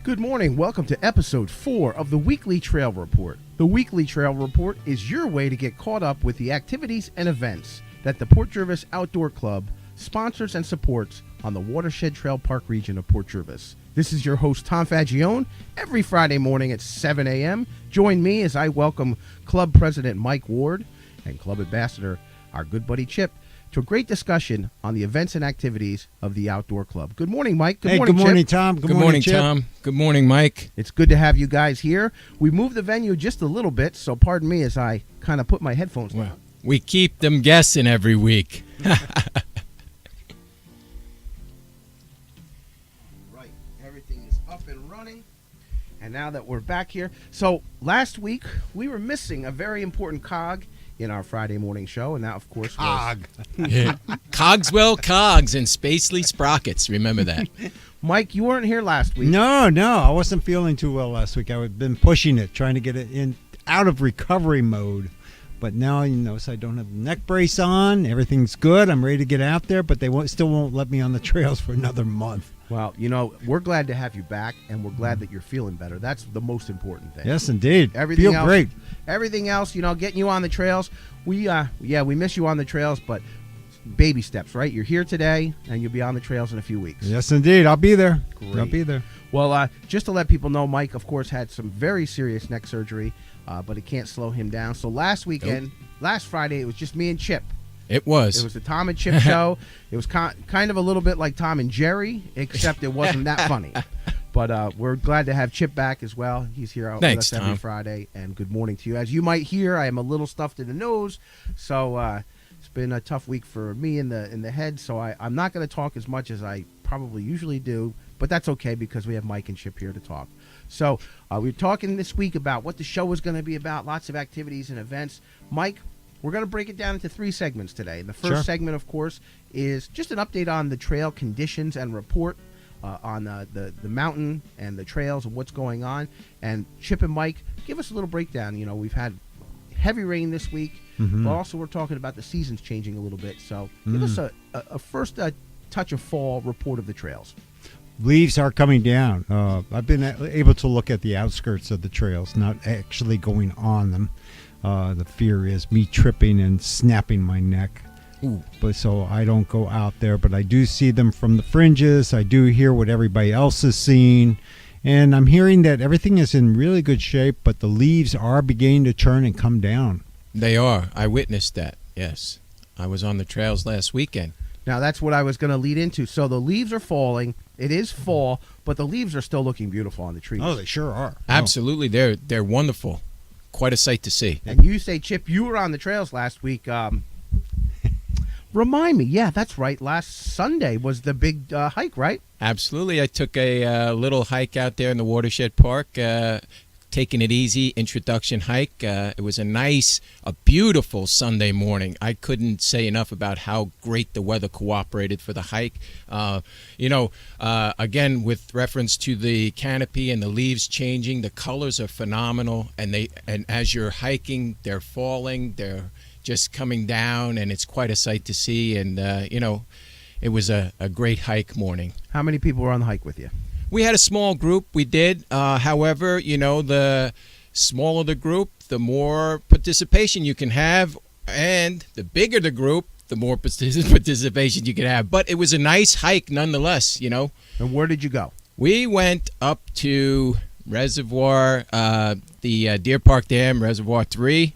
Good morning. Welcome to episode 4 of the Weekly Trail Report. The Weekly Trail Report is your way to get caught up with the activities and events that the Port Jervis Outdoor Club sponsors and supports on the Watershed Park region of Port Jervis. This is your host, Tom Faggione, every Friday morning at 7 a.m. Join me as I welcome Club President Mike Ward and Club Ambassador, our good buddy Chip, to a great discussion on the events and activities of the Outdoor Club. Good morning, Mike. Good morning, Chip. Tom. Good morning, Chip. Tom. Good morning, Mike. It's good to have you guys here. We moved the venue just a little bit, so pardon me as I kind of put my headphones down. We keep them guessing every week. Right. Everything is up and running. And now that we're back here. So last week, we were missing a very important cog in our Friday morning show, and that, of course, was... Cogswell Cogs and Spacely Sprockets. Remember that. Mike, you weren't here last week. No, I wasn't feeling too well last week. I've been pushing it, trying to get it out of recovery mode. But now, so I don't have the neck brace on. Everything's good. I'm ready to get out there, but they still won't let me on the trails for another month. Well, we're glad to have you back, and we're glad that you're feeling better. That's the most important thing. Yes, indeed. Everything else, great. Everything else, getting you on the trails. We miss you on the trails, but baby steps, right? You're here today, and you'll be on the trails in a few weeks. Yes, indeed. I'll be there. Great. I'll be there. Well, just to let people know, Mike, of course, had some very serious neck surgery, but it can't slow him down. So last Friday, it was just me and Chip. It was the Tom and Chip show. It was kind of a little bit like Tom and Jerry, except it wasn't that funny. But we're glad to have Chip back as well. He's here with us every Tom. Friday. And good morning to you. As you might hear, I am a little stuffed in the nose, so it's been a tough week for me in the head. So I'm not going to talk as much as I probably usually do, but that's okay because we have Mike and Chip here to talk. So we're talking this week about what the show is going to be about, lots of activities and events. Mike, we're going to break it down into 3 segments today. The first segment, of course, is just an update on the trail conditions and report on the mountain and the trails and what's going on. And Chip and Mike, give us a little breakdown. We've had heavy rain this week, but also we're talking about the seasons changing a little bit. So give us a first touch of fall report of the trails. Leaves are coming down. I've been able to look at the outskirts of the trails, not actually going on them. The fear is me tripping and snapping my neck. Ooh. But so I don't go out there, but I do see them from the fringes. I do hear what everybody else is seeing. And I'm hearing that everything is in really good shape, but the leaves are beginning to turn and come down. They are. I witnessed that. Yes. I was on the trails last weekend. Now, that's what I was going to lead into. So the leaves are falling. It is fall, but the leaves are still looking beautiful on the trees. Oh, they sure are. Absolutely. They're wonderful. Quite a sight to see. And you say, Chip, you were on the trails last week. Remind me. Yeah, that's right. Last Sunday was the big hike, right? Absolutely. I took a little hike out there in the Watershed Park, taking it easy, introduction hike. It was a beautiful Sunday morning. I couldn't say enough about how great the weather cooperated for the hike. Again, with reference to the canopy and the leaves changing, the colors are phenomenal. And as you're hiking, they're falling, they're just coming down, and it's quite a sight to see. And, it was a great hike morning. How many people were on the hike with you? We had a small group. We did. However, the smaller the group, the more participation you can have. And the bigger the group, the more participation you can have. But it was a nice hike nonetheless, And where did you go? We went up to Reservoir, the Deer Park Dam, Reservoir 3.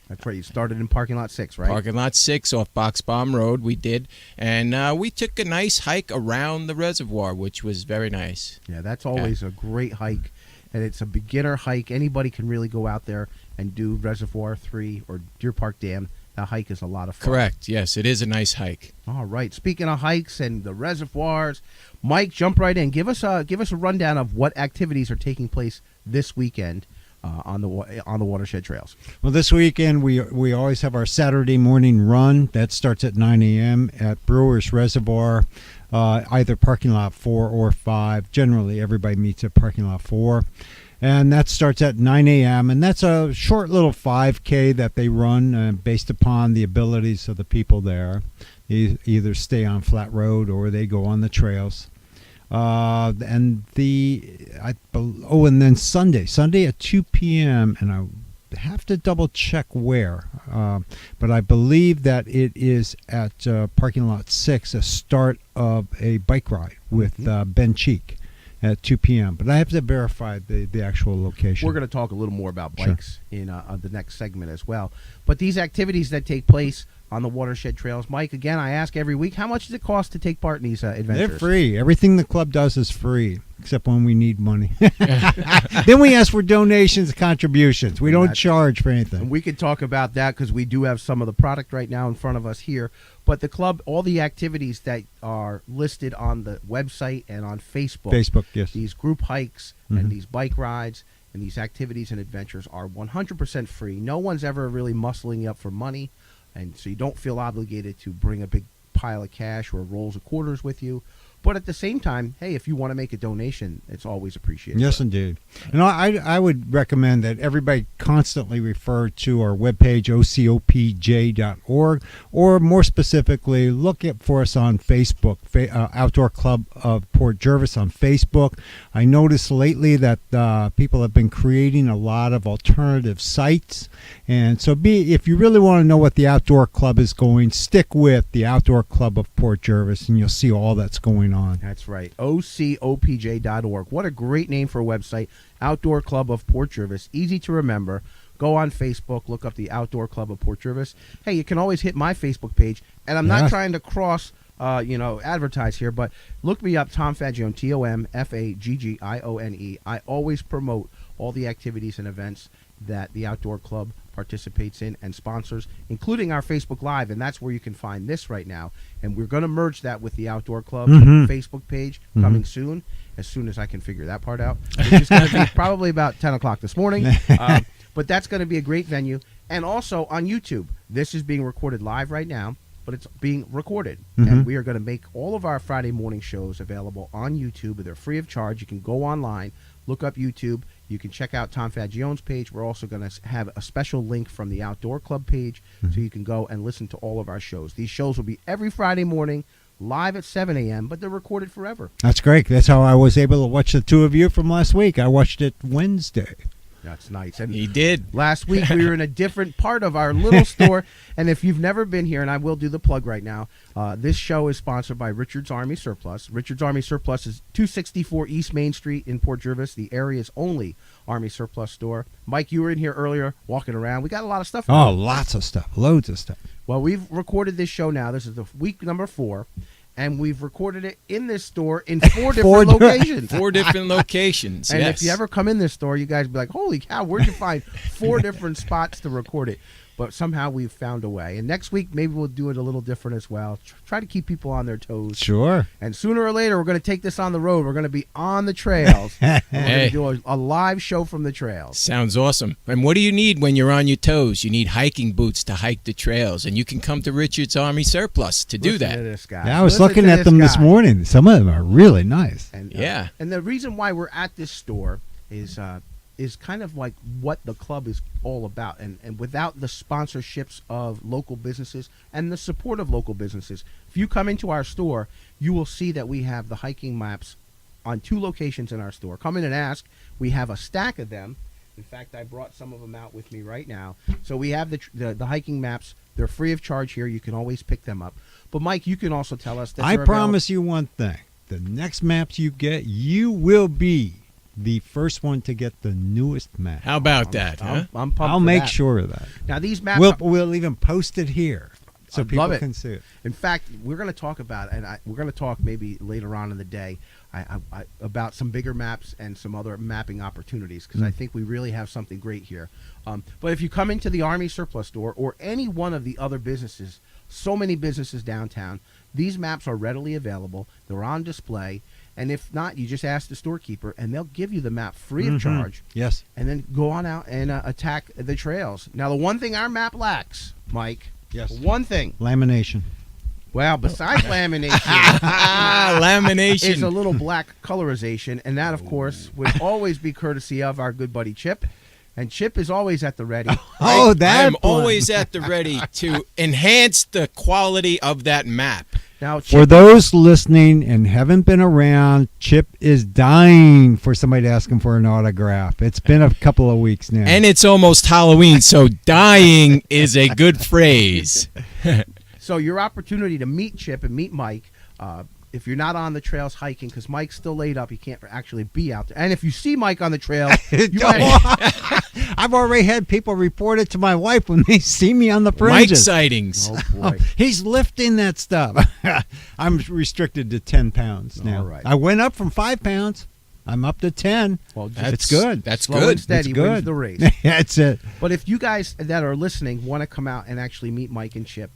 That's right. You started in parking lot 6, right? Parking lot 6 off Box Bomb Road, we did. And we took a nice hike around the reservoir, which was very nice. Yeah, that's always a great hike. And it's a beginner hike. Anybody can really go out there and do Reservoir 3 or Deer Park Dam. That hike is a lot of fun. Correct. Yes, it is a nice hike. All right. Speaking of hikes and the reservoirs, Mike, jump right in. Give us a rundown of what activities are taking place this weekend on the Watershed Trails. Well, this weekend we always have our Saturday morning run. That starts at 9 a.m. at Brewers Reservoir, either parking lot 4 or 5. Generally, everybody meets at parking lot 4. And that starts at 9 a.m. And that's a short little 5K that they run based upon the abilities of the people there. They either stay on flat road or they go on the trails. And then Sunday at 2 p.m. and I have to double check where, but I believe that it is at parking lot 6, a start of a bike ride with Ben Cheek at 2 p.m. But I have to verify the actual location. We're going to talk a little more about bikes in the next segment as well. But these activities that take place on the Watershed Trails, Mike, again, I ask every week, how much does it cost to take part in these adventures? They're free. Everything the club does is free, except when we need money. Then we ask for donations, contributions. We don't charge for anything. And we could talk about that because we do have some of the product right now in front of us here. But the club, all the activities that are listed on the website and on Facebook, yes. These group hikes and these bike rides and these activities and adventures are 100% free. No one's ever really muscling you up for money. And so you don't feel obligated to bring a big pile of cash or rolls of quarters with you. But at the same time, hey, if you want to make a donation, it's always appreciated. Yes, indeed. And I would recommend that everybody constantly refer to our webpage, ocopj.org, or more specifically, look for us on Facebook, Outdoor Club of Port Jervis on Facebook. I noticed lately that people have been creating a lot of alternative sites. And so if you really want to know what the Outdoor Club is going, stick with the Outdoor Club of Port Jervis, and you'll see all that's going on. That's right. ocopj.org. What a great name for a website. Outdoor Club of Port Jervis. Easy to remember. Go on Facebook. Look up the Outdoor Club of Port Jervis. Hey, you can always hit my Facebook page. And I'm not trying to cross, advertise here, but look me up, Tom Faggione, TomFaggione. I always promote all the activities and events that the Outdoor Club participates in and sponsors, including our Facebook Live, and that's where you can find this right now. And we're going to merge that with the Outdoor Club Facebook page coming soon as I can figure that part out, which is going to be probably about 10 o'clock this morning. But that's going to be a great venue. And also on YouTube. This is being recorded live right now, but it's being recorded. And we are going to make all of our Friday morning shows available on YouTube. They're free of charge. You can go online, look up YouTube. You can check out Tom Faggione's page. We're also going to have a special link from the Outdoor Club page so you can go and listen to all of our shows. These shows will be every Friday morning, live at 7 a.m., but they're recorded forever. That's great. That's how I was able to watch the two of you from last week. I watched it Wednesday. That's nice. And he did. Last week we were in a different part of our little store, and if you've never been here, and I will do the plug right now, this show is sponsored by Richard's Army Surplus. Richard's Army Surplus is 264 East Main Street in Port Jervis, the area's only Army Surplus store. Mike, you were in here earlier walking around. We got a lot of stuff. Oh, lots of stuff. Loads of stuff. Well, we've recorded this show now. This is the week number 4. And we've recorded it in this store in 4 different locations. 4 different locations, And yes. if you ever come in this store, you guys be like, holy cow, where'd you find 4 different spots to record it? But somehow we've found a way. And next week, maybe we'll do it a little different as well. Try to keep people on their toes. Sure. And sooner or later, we're going to take this on the road. We're going to be on the trails. And we're going to do a live show from the trails. Sounds awesome. And what do you need when you're on your toes? You need hiking boots to hike the trails. And you can come to Richard's Army Surplus to do Listen that. to this guy. Yeah, I was Listen looking to at them this guy. morning. Some of them are really nice. And, Yeah. And the reason why we're at this store is kind of like what the club is all about. And without the sponsorships of local businesses and the support of local businesses, if you come into our store, you will see that we have the hiking maps on 2 locations in our store. Come in and ask. We have a stack of them. In fact, I brought some of them out with me right now. So we have the hiking maps. They're free of charge here. You can always pick them up. But, Mike, you can also tell us that I promise you one thing. The next maps you get, you will be the first one to get the newest map. How about that, huh? I'm pumped I'll for make that. sure of that. Now, these maps... We'll even post it here so I'd people love it. can see it. In fact, we're going to talk about, we're going to talk maybe later on in the day about some bigger maps and some other mapping opportunities, because I think we really have something great here. But if you come into the Army Surplus store or any one of the other businesses, so many businesses downtown, these maps are readily available. They're on display. And if not, you just ask the storekeeper, and they'll give you the map free of charge. Yes. And then go on out and attack the trails. Now, the one thing our map lacks, Mike, Yes. one thing. Lamination. Well, besides lamination, Lamination. is a little black colorization, and that, of course, would always be courtesy of our good buddy Chip. And Chip is always at the ready. Oh, that I'm always at the ready to enhance the quality of that map. Now, For those listening and haven't been around, Chip is dying for somebody to ask him for an autograph. It's been a couple of weeks now. And it's almost Halloween, so dying is a good phrase. So your opportunity to meet Chip and meet Mike, if you're not on the trails hiking, because Mike's still laid up, he can't actually be out there. And if you see Mike on the trail, I've already had people report it to my wife when they see me on the fringes. Mike sightings. Oh boy. He's lifting that stuff. I'm restricted to 10 pounds now. All right. I went up from 5 pounds. I'm up to 10. Well, It's good. That's slow good. and steady It's good. wins the race. That's it. But if you guys that are listening want to come out and actually meet Mike and Chip,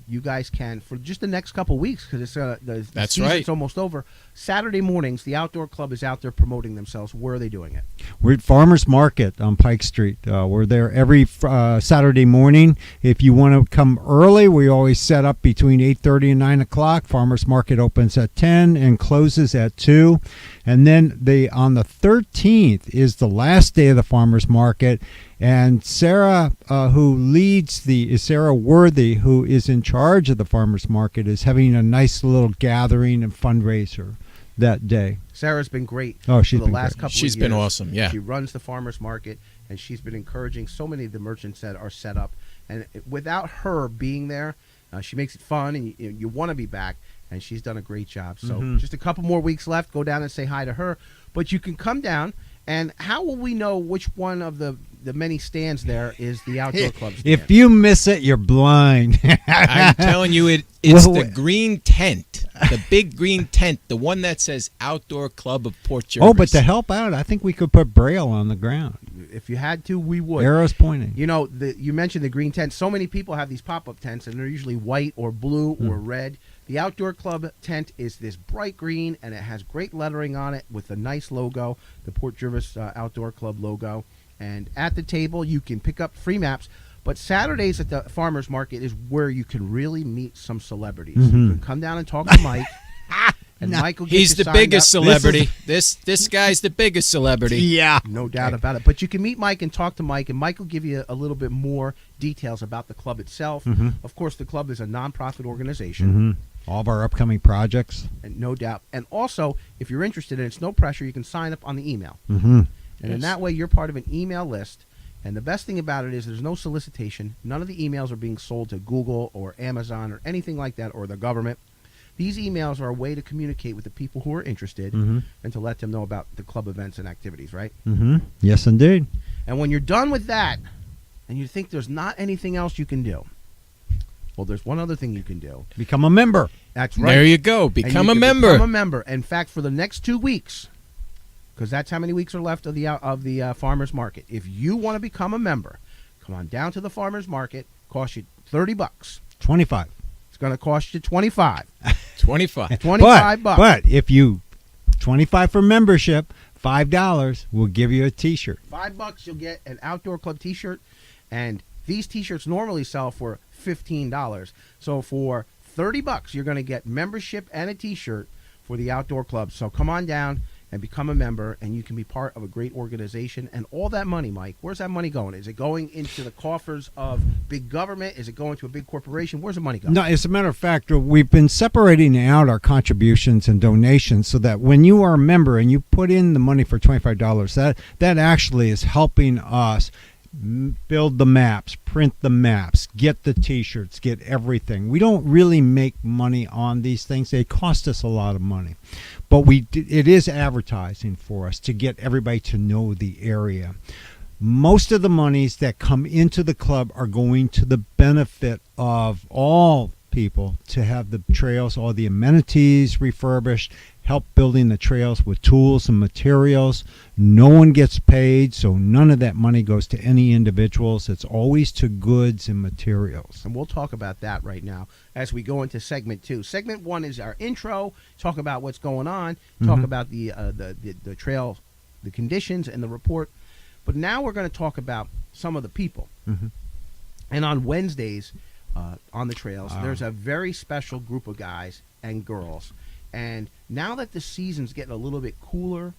you guys can for just the next couple weeks, because it's the That's season's right. almost over. Saturday mornings, the Outdoor Club is out there promoting themselves. Where are they doing it? We're at Farmers Market on Pike Street. We're there every Saturday morning. If you want to come early, we always set up between 8:30 and 9 o'clock. Farmers Market opens at 10 and closes at 2. And then on the 13th is the last day of the Farmers Market. And Sarah, Sarah Worthy, who is in charge of the Farmers Market, is having a nice little gathering and fundraiser that day. Sarah's been great. Oh, she's for the been last great. couple. She's of been years. awesome, yeah. She runs the farmers market, and she's been encouraging so many of the merchants that are set up. And without her being there, she makes it fun, and you want to be back. And she's done a great job. So just a couple more weeks left. Go down and say hi to her. But you can come down. And how will we know which one of the many stands there is the Outdoor Club stand? If you miss it, you're blind. I'm telling you, it's Well, the green tent, the big green tent, the one that says Outdoor Club of Port Jervis. Oh, but to help out, I think we could put Braille on the ground. If you had to, we would. Arrows pointing. You know, you mentioned the green tent. So many people have these pop-up tents, and they're usually white or blue or red. The Outdoor Club tent is this bright green, and it has great lettering on it with a nice logo, the Port Jervis Outdoor Club logo. And at the table, you can pick up free maps. But Saturdays at the farmers market is where you can really meet some celebrities. You can come down and talk to Mike, and Mike will get He's you the signed biggest up. celebrity. This guy's the biggest celebrity. Yeah. No doubt about it. But you can meet Mike and talk to Mike, and Mike will give you a little bit more details about the club itself. Of course, the club is a nonprofit organization. All of our upcoming projects. And no doubt. And also, if you're interested, and it's no pressure, you can sign up on the email. And in that way, you're part of an email list. And the best thing about it is there's no solicitation. None of the emails are being sold to Google or Amazon or anything like that, or the government. These emails are a way to communicate with the people who are interested and to let them know about the club events and activities, right? Yes, indeed. And when you're done with that, and you think there's not anything else you can do, well, there's one other thing you can do. Become a member. That's right. There you go. And Become you a can member. Become a member. In fact, for the next 2 weeks, because that's how many weeks are left of the farmers market. If you want to become a member, come on down to the farmers market. Cost you $30. 25. It's going to cost you $25. 25. $25. But if you 25 for membership, $5, we'll give you a T-shirt. $5, you'll get an Outdoor Club T-shirt, and these T-shirts normally sell for $15. So for $30, you're going to get membership and a T-shirt for the Outdoor Club. So come on down and become a member, and you can be part of a great organization. And all that money, Mike, where's that money going? Is it going into the coffers of big government? Is it going to a big corporation? Where's the money going? No, as a matter of fact, we've been separating out our contributions and donations so that when you are a member and you put in the money for $25, that actually is helping us build the maps, print the maps, get the T-shirts, get everything. We don't really make money on these things. They cost us a lot of money. But it is advertising for us to get everybody to know the area. Most of the monies that come into the club are going to the benefit of all people to have the trails, all the amenities refurbished, help building the trails with tools and materials. No one gets paid, so none of that money goes to any individuals. It's always to goods and materials. And we'll talk about that right now as we go into segment 2. Segment 1 is our intro, talk about what's going on, talk about the trail, the conditions, and the report. But now we're going to talk about some of the people. And on Wednesdays on the trails, there's a very special group of guys and girls. And now that the season's getting a little bit cooler,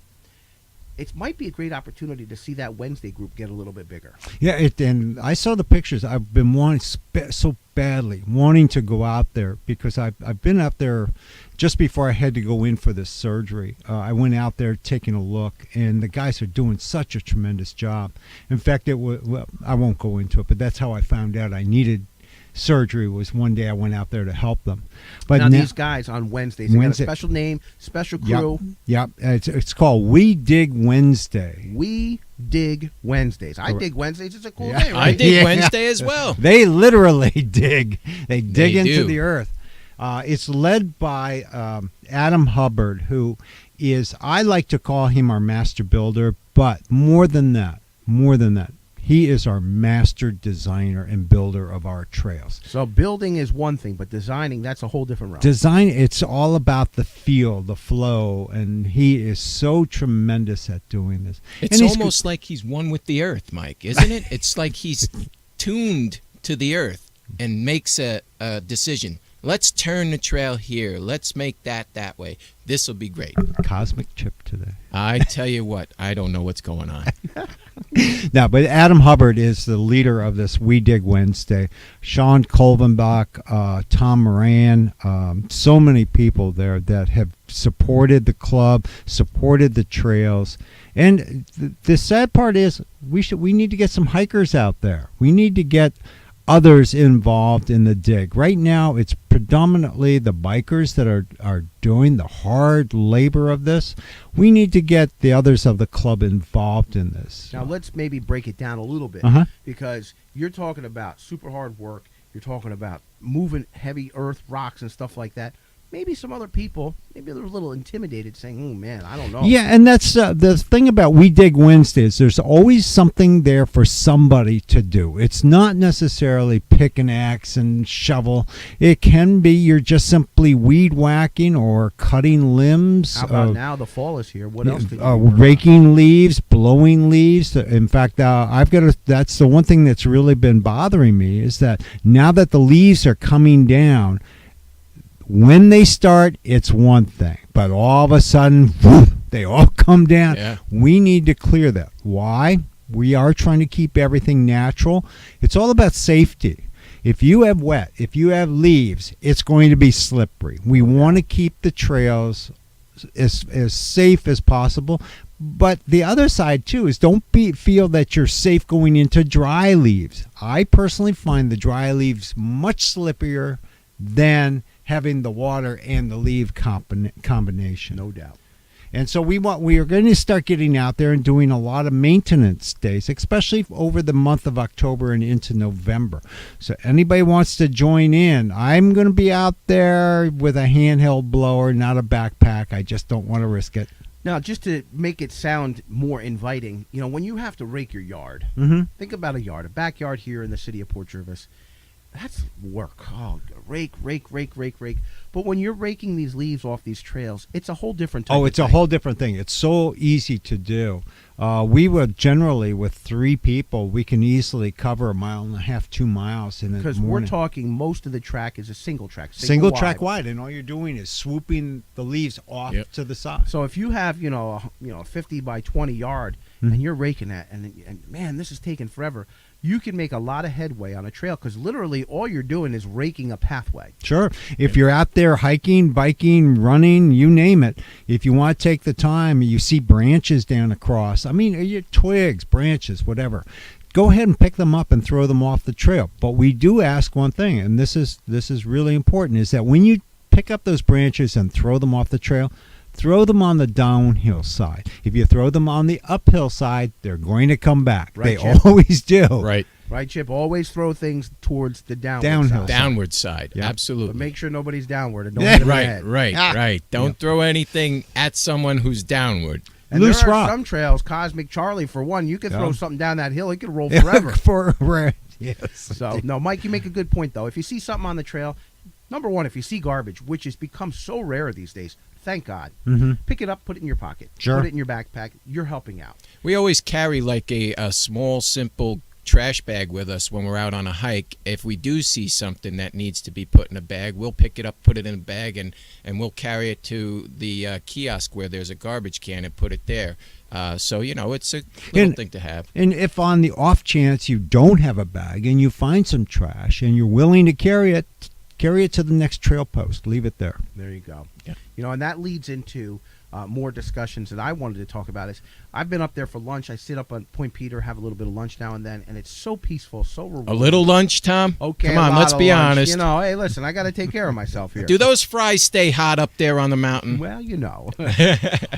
it might be a great opportunity to see that Wednesday group get a little bit bigger. Yeah, and I saw the pictures. I've been wanting so badly wanting to go out there because I've been out there just before I had to go in for this surgery. I went out there taking a look, and the guys are doing such a tremendous job. In fact, I won't go into it, but that's how I found out I needed surgery. Was one day I went out there to help them. But now these guys on Wednesdays, they got a special name, special crew. Yep. It's called We Dig Wednesday. We Dig Wednesdays. I dig Wednesdays. It's a cool Yeah. name, right? I dig Wednesday as well. They literally dig. They dig into do. the earth. It's led by Adam Hubbard, who is, I like to call him our master builder, but more than that, he is our master designer and builder of our trails. So building is one thing, but designing, that's a whole different realm. Design, it's all about the feel, the flow, and he is so tremendous at doing this. It's And almost like he's one with the earth, Mike, isn't it? It's like he's tuned to the earth and makes a decision. Let's turn the trail here. Let's make that way. This will be great. Cosmic chip today. I tell you what, I don't know what's going on. No, but Adam Hubbard is the leader of this We Dig Wednesday. Sean Kolvenbach, Tom Moran, so many people there that have supported the club, supported the trails. And the sad part is we need to get some hikers out there. We need to get others involved in the dig. Right now, it's predominantly the bikers that are doing the hard labor of this. We need to get the others of the club involved in this. Now, let's maybe break it down a little bit, because you're talking about super hard work. You're talking about moving heavy earth, rocks, and stuff like that. Maybe some other people, maybe they're a little intimidated, saying, "Oh man, I don't know." Yeah, and that's the thing about We Dig Wednesdays. There's always something there for somebody to do. It's not necessarily pick an axe and shovel. It can be you're just simply weed whacking or cutting limbs. How about now? The fall is here. What else could you do? Raking leaves, blowing leaves. In fact, that's the one thing that's really been bothering me is that now that the leaves are coming down, when they start, it's one thing, but all of a sudden, whoosh, they all come down. Yeah. We need to clear that. Why? We are trying to keep everything natural. It's all about safety. If you have wet, if you have leaves, it's going to be slippery. We want to keep the trails as safe as possible. But the other side, too, is don't feel that you're safe going into dry leaves. I personally find the dry leaves much slipperier than having the water and the leaf combination. No doubt. And so we are going to start getting out there and doing a lot of maintenance days, especially over the month of October and into November. So anybody wants to join in, I'm going to be out there with a handheld blower, not a backpack. I just don't want to risk it. Now, just to make it sound more inviting, when you have to rake your yard, think about a backyard here in the city of Port Jervis. That's work. Oh, rake. But when you're raking these leaves off these trails, it's a whole different type it's a whole different thing. It's so easy to do. We would generally, with 3 people, we can easily cover 1.5 miles, 2 miles in a morning. Because we're talking most of the track is a single track. Single track wide, and all you're doing is swooping the leaves off to the side. So if you have, a 50 by 20 yard, and you're raking that, and man, this is taking forever, you can make a lot of headway on a trail because literally all you're doing is raking a pathway. Sure. If you're out there hiking, biking, running, you name it, if you want to take the time, you see branches down across. I mean, your twigs, branches, whatever. Go ahead and pick them up and throw them off the trail. But we do ask one thing, and this is really important, is that when you pick up those branches and throw them off the trail, throw them on the downhill side. If you throw them on the uphill side, they're going to come back. Right, they Chip? always do. Right, Chip? Always throw things towards the downhill side. Downward side, Yeah. absolutely. But make sure nobody's downward and don't hit them in the head. Right. Don't throw anything at someone who's downward. And Loose there are rock. some trails, Cosmic Charlie, for one, you could throw something down that hill, it could roll forever. Yes. So, no, Mike, you make a good point, though. If you see something on the trail, number one, if you see garbage, which has become so rare these days, thank God, pick it up, put it in your pocket. Sure. Put it in your backpack. You're helping out. We always carry like a small, simple trash bag with us when we're out on a hike. If we do see something that needs to be put in a bag, we'll pick it up, put it in a bag, and we'll carry it to the kiosk where there's a garbage can and put it there. So, it's a little thing to have. And if on the off chance you don't have a bag and you find some trash and you're willing to carry it to the next trail post. Leave it there. There you go. Yeah. And that leads into more discussions that I wanted to talk about. Is I've been up there for lunch. I sit up on Point Peter, have a little bit of lunch now and then, and it's so peaceful, so rewarding. A little lunch, Tom? Okay, come on, let's be honest. Hey, listen, I got to take care of myself here. Do those fries stay hot up there on the mountain? Well,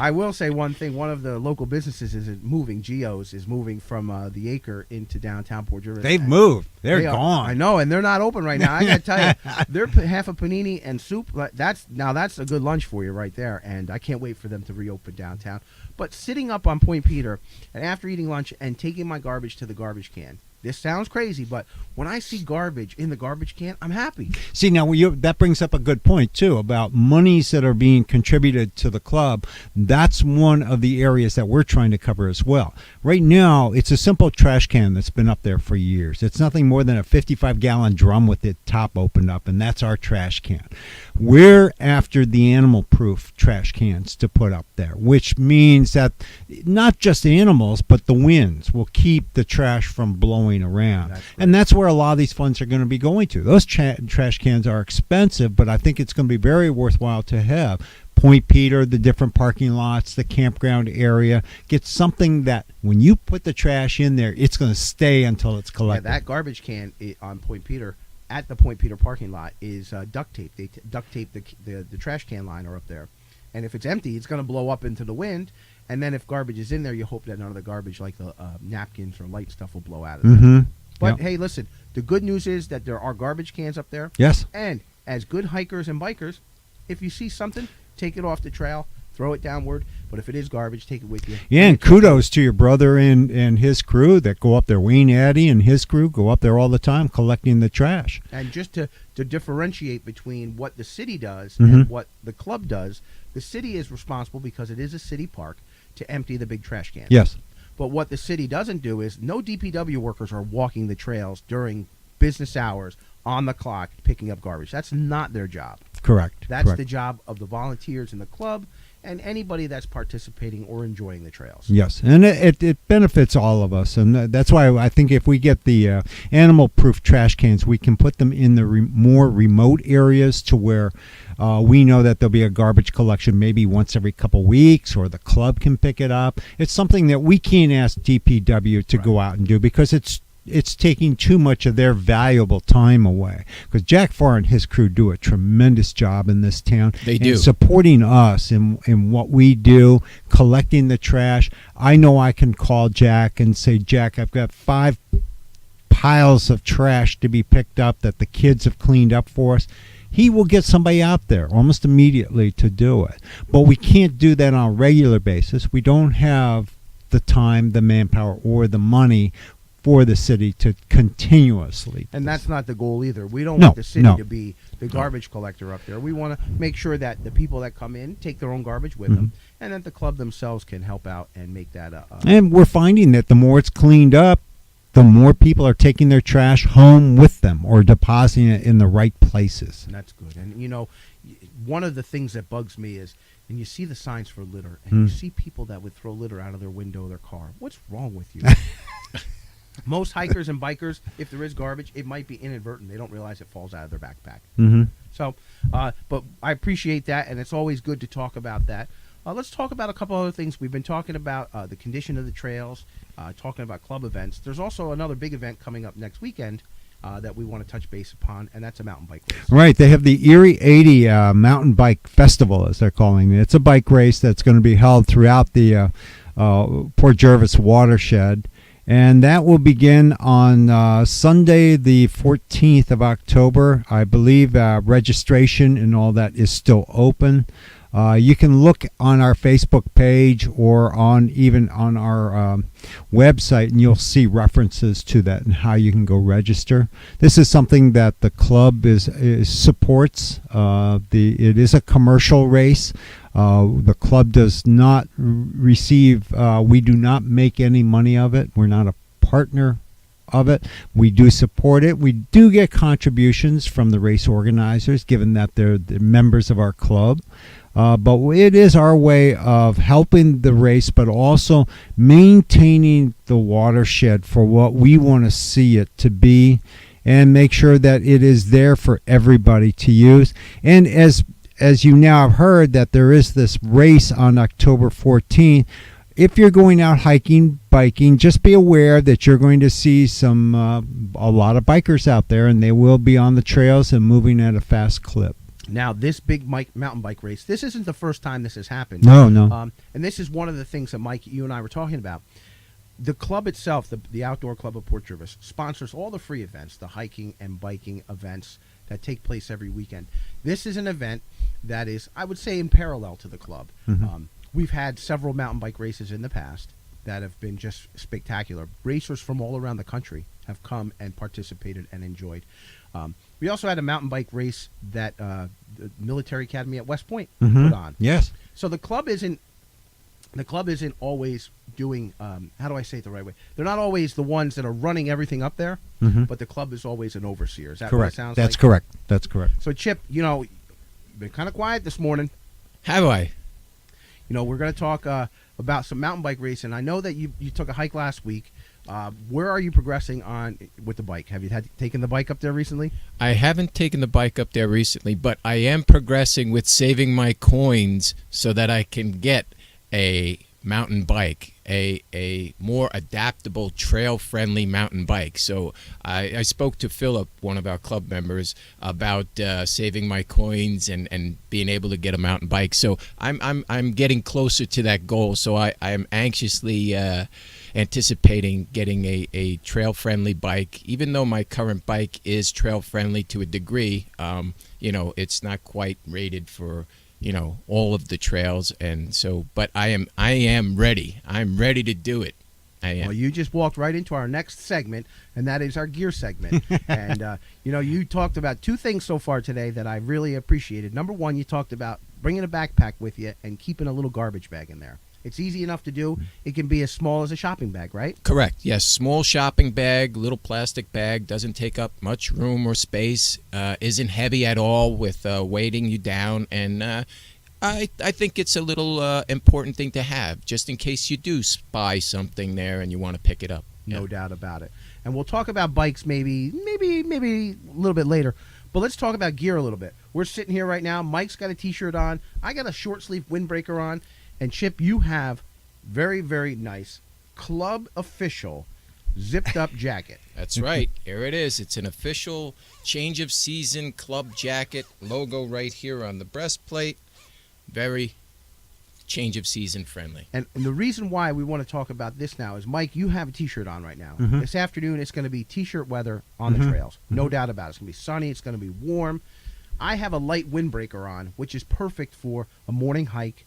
I will say one thing. One of the local businesses is moving. Geo's is moving from the Acre into downtown Port Jervis. They've moved. They're gone. I know, and they're not open right now. I got to tell you, they're half a panini and soup. That's a good lunch for you right there, and I can't wait for them to reopen downtown. But sitting up on Point Peter and after eating lunch and taking my garbage to the garbage can. This sounds crazy, but when I see garbage in the garbage can, I'm happy. See, now that brings up a good point, too, about monies that are being contributed to the club. That's one of the areas that we're trying to cover as well. Right now, it's a simple trash can that's been up there for years. It's nothing more than a 55-gallon drum with the top opened up, and that's our trash can. We're after the animal-proof trash cans to put up there, which means that not just the animals, but the winds will keep the trash from blowing around. And that's where a lot of these funds are going to be going to. Those trash cans are expensive, but I think it's going to be very worthwhile to have. Point Peter, the different parking lots, the campground area, get something that when you put the trash in there, it's going to stay until it's collected. Yeah, that garbage can on Point Peter, at the Point Peter parking lot, is duct tape. They duct tape the trash can liner up there. And if it's empty, it's going to blow up into the wind. And then if garbage is in there, you hope that none of the garbage, like the napkins or light stuff, will blow out of there. Mm-hmm. But, hey, listen, the good news is that there are garbage cans up there. Yes. And as good hikers and bikers, if you see something, take it off the trail, throw it downward. But if it is garbage, take it with you. Yeah, and kudos to your brother and his crew that go up there. Wayne Addy and his crew go up there all the time collecting the trash. And just to differentiate between what the city does Mm-hmm. and what the club does, the city is responsible, because it is a city park, to empty the big trash cans. Yes. But what the city doesn't do is no DPW workers are walking the trails during business hours on the clock picking up garbage. That's not their job. Correct. That's Correct. the job of the volunteers in the club and anybody that's participating or enjoying the trails. Yes, and it benefits all of us, and that's why I think if we get the animal-proof trash cans, we can put them in the more remote areas to where we know that there'll be a garbage collection maybe once every couple weeks, or the club can pick it up. It's something that we can't ask DPW to go out and do, because it's taking too much of their valuable time away. Because Jack Farr and his crew do a tremendous job in this town. They do. Supporting us in what we do, collecting the trash. I know I can call Jack and say, Jack, I've got 5 piles of trash to be picked up that the kids have cleaned up for us. He will get somebody out there almost immediately to do it. But we can't do that on a regular basis. We don't have the time, the manpower, or the money for the city to continuously. And that's not the goal either. We don't want the city to be the garbage collector up there. We want to make sure that the people that come in take their own garbage with them, and that the club themselves can help out and make that and we're finding that the more it's cleaned up, the more people are taking their trash home with them or depositing it in the right places. And that's good. And, one of the things that bugs me is, and you see the signs for litter, and you see people that would throw litter out of their window of their car. What's wrong with you? Most hikers and bikers, if there is garbage, it might be inadvertent. They don't realize it falls out of their backpack. Mm-hmm. So, but I appreciate that, and it's always good to talk about that. Let's talk about a couple other things. We've been talking about the condition of the trails, talking about club events. There's also another big event coming up next weekend that we want to touch base upon, and that's a mountain bike race. Right. They have the Erie 80 Mountain Bike Festival, as they're calling it. It's a bike race that's going to be held throughout the Port Jervis watershed. And that will begin on Sunday, the 14th of October. I believe registration and all that is still open. You can look on our Facebook page or even on our website, and you'll see references to that and how you can go register. This is something that the club supports. It is a commercial race. The club does not receive, we do not make any money of it. We're not a partner of it. We do support it. We do get contributions from the race organizers, given that they're members of our club. But it is our way of helping the race, but also maintaining the watershed for what we want to see it to be, and make sure that it is there for everybody to use. And as you now have heard, that there is this race on October 14th. If you're going out hiking, biking, just be aware that you're going to see a lot of bikers out there, and they will be on the trails and moving at a fast clip. Now, this big mountain bike race, this isn't the first time this has happened. No. And this is one of the things that, Mike, you and I were talking about. The club itself, the Outdoor Club of Port Jervis, sponsors all the free events, the hiking and biking events that take place every weekend. This is an event that is, I would say, in parallel to the club. Mm-hmm. We've had several mountain bike races in the past that have been just spectacular. Racers from all around the country have come and participated and enjoyed. We also had a mountain bike race that the Military Academy at West Point put on. Yes. So the club isn't always doing, how do I say it the right way? They're not always the ones that are running everything up there, but the club is always an overseer. Is that correct? What it sounds That's like? correct. That's correct. So, Chip, you've been kind of quiet this morning. Have I? We're going to talk about some mountain bike racing. I know that you took a hike last week. Where are you progressing on with the bike? Have you taken the bike up there recently? I haven't taken the bike up there recently, but I am progressing with saving my coins so that I can get a mountain bike, a more adaptable, trail-friendly mountain bike. So I spoke to Philip, one of our club members, about saving my coins and being able to get a mountain bike. So I'm getting closer to that goal. So I am anxiously anticipating getting a trail-friendly bike. Even though my current bike is trail-friendly to a degree, it's not quite rated for all of the trails, and so, but I am ready. I'm ready to do it. I am. Well, you just walked right into our next segment, and that is our gear segment. And you talked about two things so far today that I really appreciated. Number one, you talked about bringing a backpack with you and keeping a little garbage bag in there. It's easy enough to do. It can be as small as a shopping bag, right? Correct. Yes, small shopping bag, little plastic bag, doesn't take up much room or space, isn't heavy at all with weighting you down, and I think it's a little important thing to have, just in case you do spy something there and you want to pick it up. No doubt about it. And we'll talk about bikes maybe a little bit later. But let's talk about gear a little bit. We're sitting here right now. Mike's got a T-shirt on. I got a short sleeve windbreaker on. And Chip, you have very, very nice club official zipped up jacket. That's right. Here it is. It's an official change of season club jacket. Logo right here on the breastplate. Very change of season friendly. And the reason why we want to talk about this now is, Mike, you have a T-shirt on right now. Mm-hmm. This afternoon it's going to be T-shirt weather on the trails. No doubt about it. It's going to be sunny. It's going to be warm. I have a light windbreaker on, which is perfect for a morning hike.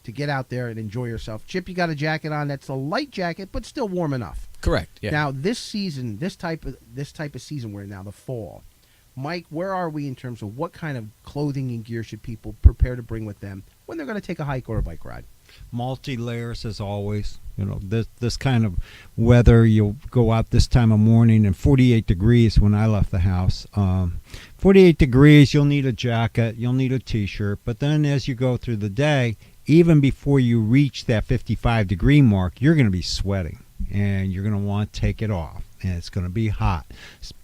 To get out there and enjoy yourself. Chip, you got a jacket on that's a light jacket, but still warm enough. Correct. Yeah. Now, this season, this type of season we're in now, the fall. Mike, where are we in terms of what kind of clothing and gear should people prepare to bring with them when they're going to take a hike or a bike ride? Multi-layers as always. This kind of weather, you'll go out this time of morning and 48 degrees when I left the house. 48 degrees, you'll need a jacket, you'll need a T-shirt, but then as you go through the day, even before you reach that 55 degree mark, you're going to be sweating and you're going to want to take it off and it's going to be hot.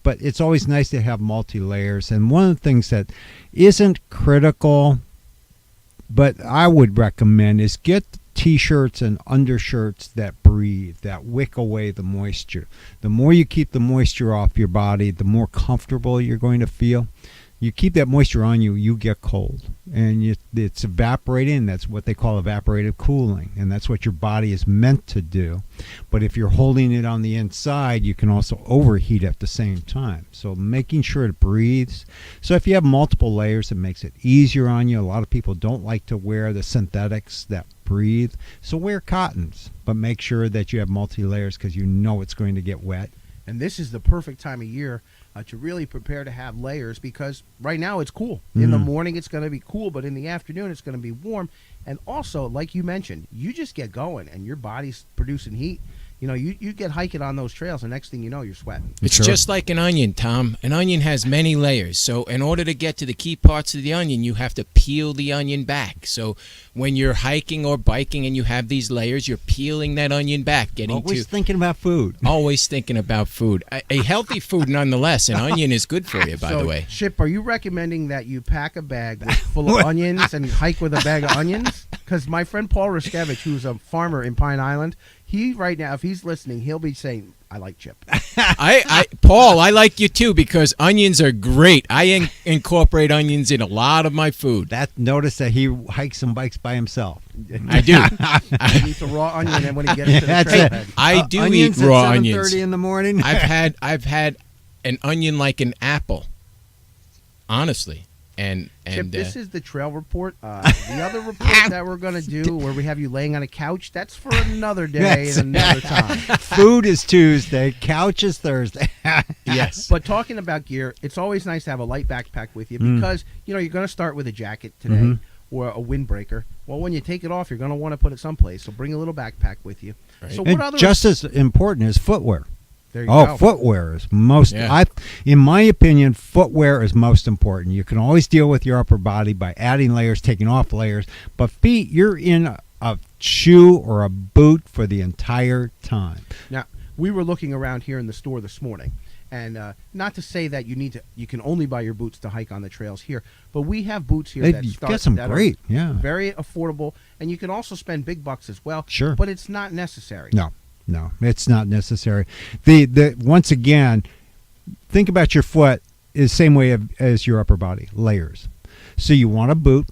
But it's always nice to have multi-layers, and one of the things that isn't critical but I would recommend is get T-shirts and undershirts that breathe, that wick away the moisture. The more you keep the moisture off your body, the more comfortable you're going to feel. You keep that moisture on you, you get cold. And it's evaporating. That's what they call evaporative cooling. And that's what your body is meant to do. But if you're holding it on the inside, you can also overheat at the same time. So making sure it breathes. So if you have multiple layers, it makes it easier on you. A lot of people don't like to wear the synthetics that breathe. So wear cottons. But make sure that you have multi-layers because you know it's going to get wet. And this is the perfect time of year to really prepare to have layers, because right now it's cool. In the morning it's going to be cool, but in the afternoon it's going to be warm. And also, like you mentioned, you just get going and your body's producing heat. you get hiking on those trails, and next thing you know, you're sweating. It's Sure. just like an onion, Tom. An onion has many layers. So in order to get to the key parts of the onion, you have to peel the onion back. So when you're hiking or biking and you have these layers, you're peeling that onion back, getting Always to thinking about food. always thinking about food. A healthy food nonetheless. An onion is good for you, by the way. Chip, are you recommending that you pack a bag full of onions and hike with a bag of onions? Because my friend Paul Ruskevich, who's a farmer in Pine Island, he right now, if he's listening, he'll be saying, I like Chip. Paul, I like you too because onions are great. I incorporate onions in a lot of my food. Notice that he hikes and bikes by himself. I do. He eats a raw onion, and when he gets to the That's trailhead. it. I do eat Onions raw at onions. 7:30 in the morning. I've had an onion like an apple. Honestly. And Chip, this is the trail report. The other report that we're going to do, where we have you laying on a couch, that's for another day and another time. Food is Tuesday. Couch is Thursday. yes. But talking about gear, it's always nice to have a light backpack with you because you're going to start with a jacket today or a windbreaker. Well, when you take it off, you're going to want to put it someplace. So bring a little backpack with you. Right. So And what other? just as important is footwear. There you go. Footwear is most. Yeah. In my opinion, footwear is most important. You can always deal with your upper body by adding layers, taking off layers. But feet, you're in a shoe or a boot for the entire time. Now, we were looking around here in the store this morning, and not to say that you can only buy your boots to hike on the trails here, but we have boots here that You start get some that great, are yeah. very affordable, and you can also spend big bucks as well. Sure. But it's not necessary. No, it's not necessary. Once again, think about your foot is the same way as your upper body, layers. So you want a boot,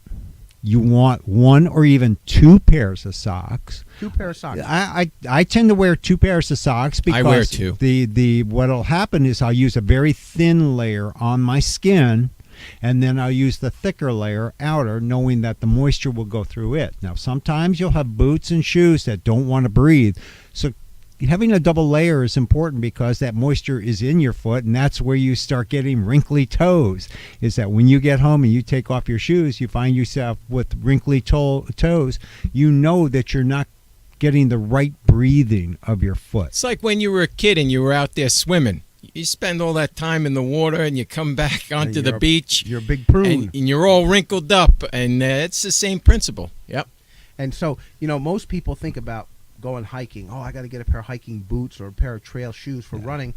you want one or even two pairs of socks. 2 pair of socks. I tend to wear 2 pairs of socks because I wear 2. What'll happen is I'll use a very thin layer on my skin, and then I'll use the thicker layer outer, knowing that the moisture will go through it. Now, sometimes you'll have boots and shoes that don't want to breathe. So having a double layer is important because that moisture is in your foot, and that's where you start getting wrinkly toes, is that when you get home and you take off your shoes, you find yourself with wrinkly toes. You know that you're not getting the right breathing of your foot. It's like when you were a kid and you were out there swimming. You spend all that time in the water and you come back onto the beach. You're a big prune. And you're all wrinkled up. And it's the same principle. Yep. And so, most people think about going hiking. Oh, I got to get a pair of hiking boots or a pair of trail shoes for running.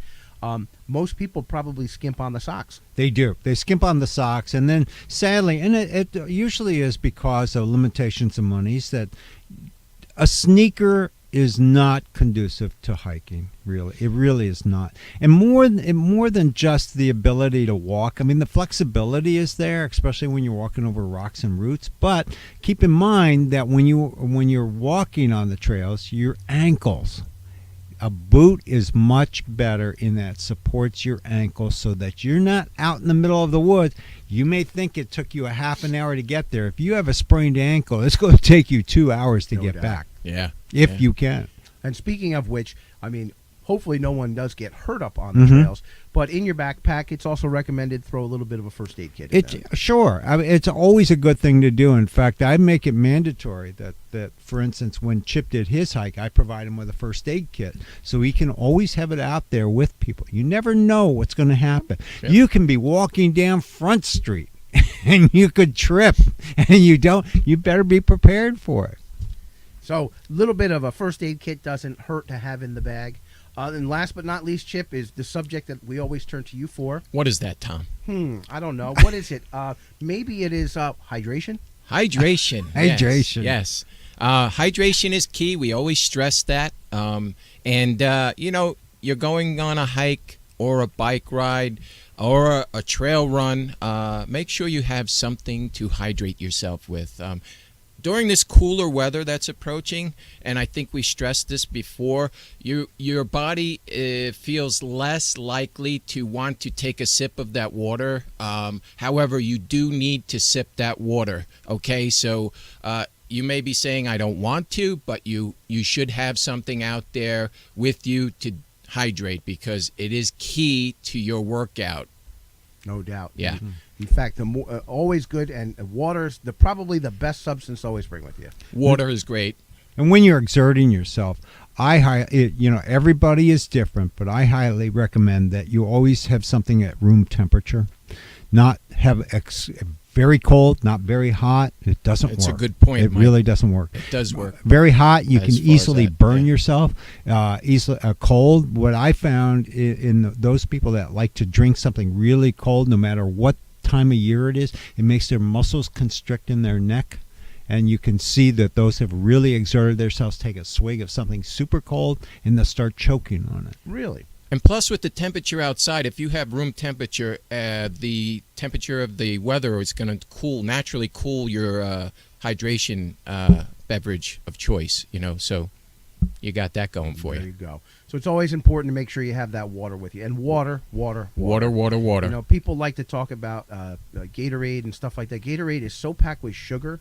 Most people probably skimp on the socks. They do. They skimp on the socks. And then, sadly, and it usually is because of limitations of monies, that a sneaker is not conducive to hiking, really. It really is not. And more than just the ability to walk. I mean, the flexibility is there, especially when you're walking over rocks and roots. But keep in mind that when you're walking on the trails, your ankles, a boot is much better in that supports your ankles so that you're not out in the middle of the woods. You may think it took you a half an hour to get there. If you have a sprained ankle, it's going to take you 2 hours to get back. Yeah. If you can. And speaking of which, hopefully no one does get hurt up on the trails. But in your backpack, it's also recommended throw a little bit of a first aid kit in there. Sure. I mean, it's always a good thing to do. In fact, I make it mandatory that, for instance, when Chip did his hike, I provide him with a first aid kit. So he can always have it out there with people. You never know what's going to happen. Yep. You can be walking down Front Street and you could trip, and you better be prepared for it. So a little bit of a first aid kit doesn't hurt to have in the bag. And last but not least, Chip, is the subject that we always turn to you for. What is that, Tom? I don't know. What is it? Maybe it is hydration? Hydration. Hydration. Yes. Hydration is key. We always stress that. You're going on a hike or a bike ride or a trail run. Make sure you have something to hydrate yourself with. During this cooler weather that's approaching, and I think we stressed this before, your body feels less likely to want to take a sip of that water. However, you do need to sip that water, okay? So you may be saying, I don't want to, but you should have something out there with you to hydrate because it is key to your workout. No doubt. Yeah. In fact, always good, and water's probably the best substance to always bring with you. Water is great. And when you're exerting yourself, everybody is different, but I highly recommend that you always have something at room temperature, not have very cold, not very hot. It doesn't work. It's a good point, It Mike. really doesn't work. It does work. Very hot, you As can far as easily that, burn yeah. yourself. Easily, cold, what I found in those people that like to drink something really cold, no matter what time of year it is, it makes their muscles constrict in their neck. And you can see that those have really exerted themselves, take a swig of something super cold, and they'll start choking on it. Really? And plus, with the temperature outside, if you have room temperature, the temperature of the weather is going to naturally cool your hydration beverage of choice. So you got that going for There you. you go. So it's always important to make sure you have that water with you. And water. Water. People like to talk about Gatorade and stuff like that. Gatorade is so packed with sugar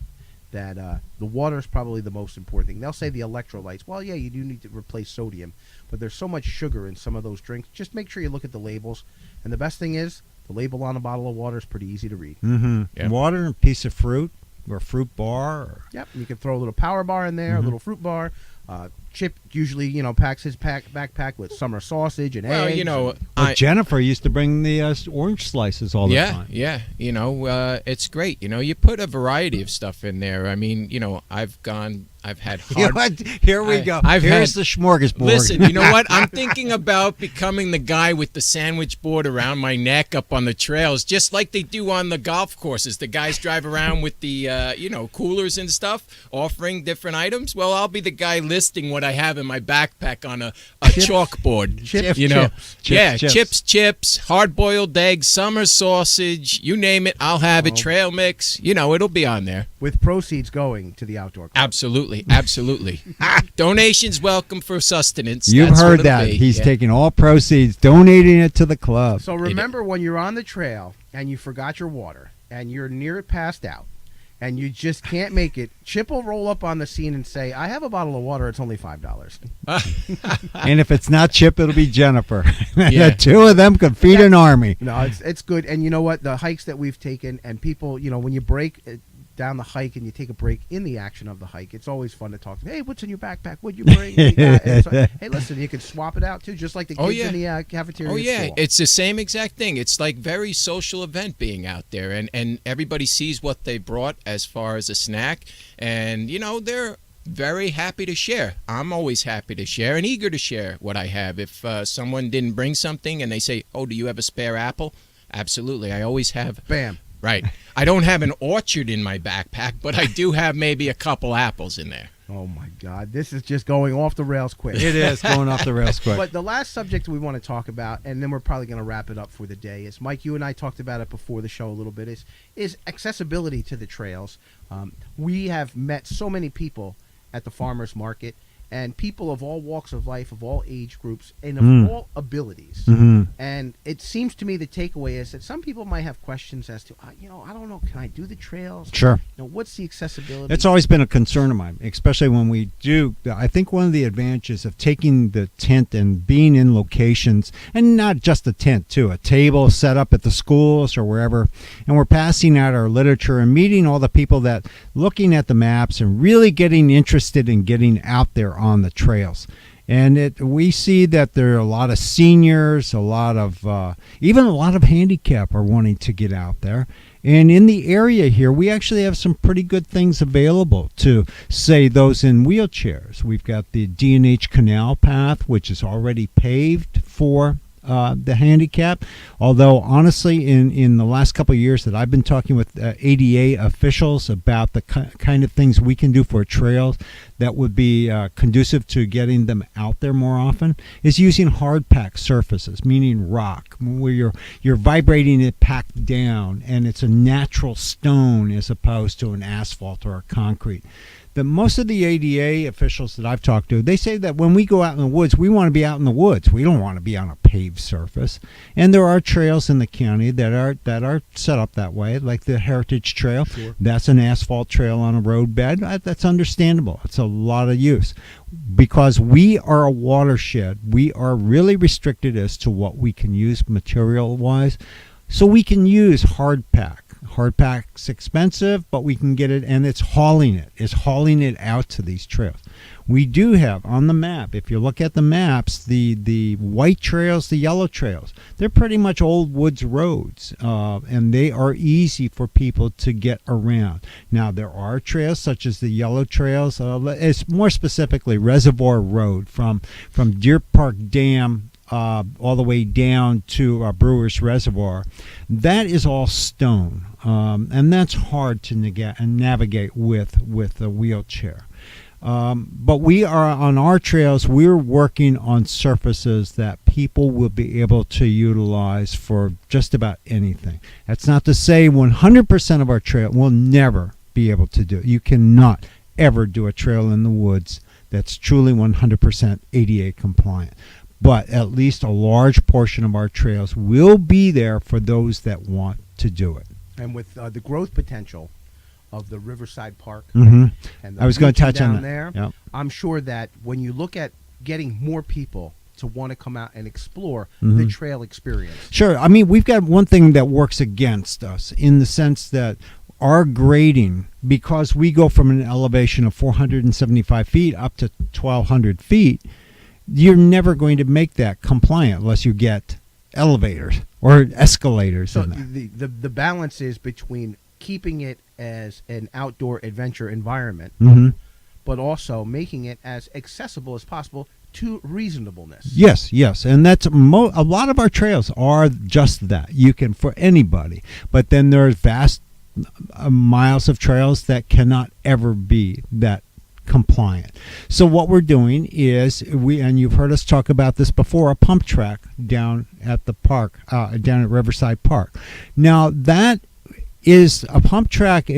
that the water is probably the most important thing. They'll say the electrolytes. Well, yeah, you do need to replace sodium, but there's so much sugar in some of those drinks. Just make sure you look at the labels. And the best thing is, the label on a bottle of water is pretty easy to read. Mm-hmm. Yep. Water, a piece of fruit, or a fruit bar. Or, Yep, you can throw a little power bar in there, a little fruit bar. Chip usually, packs his backpack with summer sausage and Well, Well, Jennifer used to bring the orange slices all the time. Yeah. It's great. You put a variety of stuff in there. I mean, I've had hard. Here we go. Here's the smorgasbord. Listen, you know what? I'm thinking about becoming the guy with the sandwich board around my neck up on the trails, just like they do on the golf courses. The guys drive around with the, coolers and stuff, offering different items. Well, I'll be the guy listing what I have in my backpack on a chalkboard. Chips, hard-boiled eggs, summer sausage, you name it, I'll have it. Trail mix, it'll be on there. With proceeds going to the outdoor club. Absolutely. Donations welcome for sustenance. You've That's heard what it'll that. be. He's Yeah. taking all proceeds, donating it to the club. So remember when you're on the trail and you forgot your water and you're near passed out and you just can't make it, Chip will roll up on the scene and say, I have a bottle of water. It's only $5. And if it's not Chip, it'll be Jennifer. Yeah. The two of them could feed an army. No, it's good. And you know what? The hikes that we've taken and people, when you break down the hike and you take a break in the action of the hike, it's always fun to talk to them. Hey, what's in your backpack? What'd you bring? Hey, listen, you can swap it out too, just like the kids in the cafeteria. Oh yeah, school. it's the same exact thing. It's like very social event being out there, and everybody sees what they brought as far as a snack, and they're very happy to share. I'm always happy to share and eager to share what I have. If someone didn't bring something and they say, "Oh, do you have a spare apple?" Absolutely, I always have. Bam. Right. I don't have an orchard in my backpack, but I do have maybe a couple apples in there. Oh my God, this is just going off the rails quick. It is going off the rails quick. But the last subject we want to talk about, and then we're probably going to wrap it up for the day, is Mike, you and I talked about it before the show a little bit, is accessibility to the trails. We have met so many people at the farmers market, and people of all walks of life, of all age groups, and of all abilities. Mm-hmm. And it seems to me the takeaway is that some people might have questions as to, I don't know, can I do the trails? Sure. What's the accessibility? It's always been a concern of mine, especially when we do. I think one of the advantages of taking the tent and being in locations, and not just a tent too, a table set up at the schools or wherever, and we're passing out our literature and meeting all the people that looking at the maps and really getting interested in getting out there on the trails. And we see that there are a lot of seniors, even a lot of handicap are wanting to get out there. And in the area here, we actually have some pretty good things available to, say, those in wheelchairs. We've got the D&H Canal Path, which is already paved for the handicap. Although, honestly, in the last couple of years that I've been talking with ADA officials about the kind of things we can do for trails that would be conducive to getting them out there more often, is using hard packed surfaces, meaning rock, where you're vibrating it packed down, and it's a natural stone as opposed to an asphalt or a concrete. That most of the ADA officials that I've talked to, they say that when we go out in the woods, we want to be out in the woods. We don't want to be on a paved surface. And there are trails in the county that are set up that way, like the Heritage Trail. Sure. That's an asphalt trail on a road bed. That's understandable. It's a lot of use. Because we are a watershed, we are really restricted as to what we can use material-wise. So we can use hard Hard pack's expensive, but we can get it, and it's hauling it. It's hauling it out to these trails. We do have on the map, if you look at the maps, the white trails, the yellow trails, they're pretty much old woods roads, and they are easy for people to get around. Now, there are trails such as the yellow trails. It's more specifically Reservoir Road from Deer Park Dam all the way down to Brewers Reservoir. That is all stone, and that's hard to navigate with a wheelchair. But we are on our trails, we're working on surfaces that people will be able to utilize for just about anything. That's not to say 100% of our trail will never be able to do it. You cannot ever do a trail in the woods that's truly 100% ADA compliant. But at least a large portion of our trails will be there for those that want to do it. And with the growth potential of the Riverside Park, Mm-hmm. and the I was going to beach touch on down that. there, Yep. I'm sure that when you look at getting more people to want to come out and explore Mm-hmm. the trail experience, Sure. I mean, we've got one thing that works against us in the sense that our grading, because we go from an elevation of 475 feet up to 1,200 feet, you're never going to make that compliant unless you get elevators or escalators so in there. the balance is between keeping it as an outdoor adventure environment, Mm-hmm. but also making it as accessible as possible to reasonableness. Yes, and that's a lot of our trails are just that. You can, for anybody, but then there's vast miles of trails that cannot ever be that compliant. So what we're doing is and you've heard us talk about this before, a pump track down at the park, down at Riverside Park. Now that is a pump track.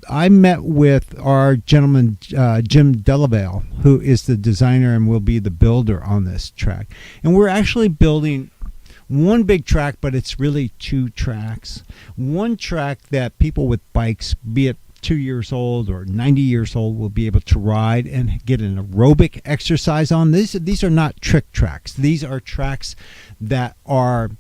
I met with our gentleman Jim Delavale, who is the designer and will be the builder on this track, and we're actually building one big track, but it's really two tracks. One track that people with bikes, be it 2 years old or 90 years old, will be able to ride and get an aerobic exercise on. These are not trick tracks. These are tracks that are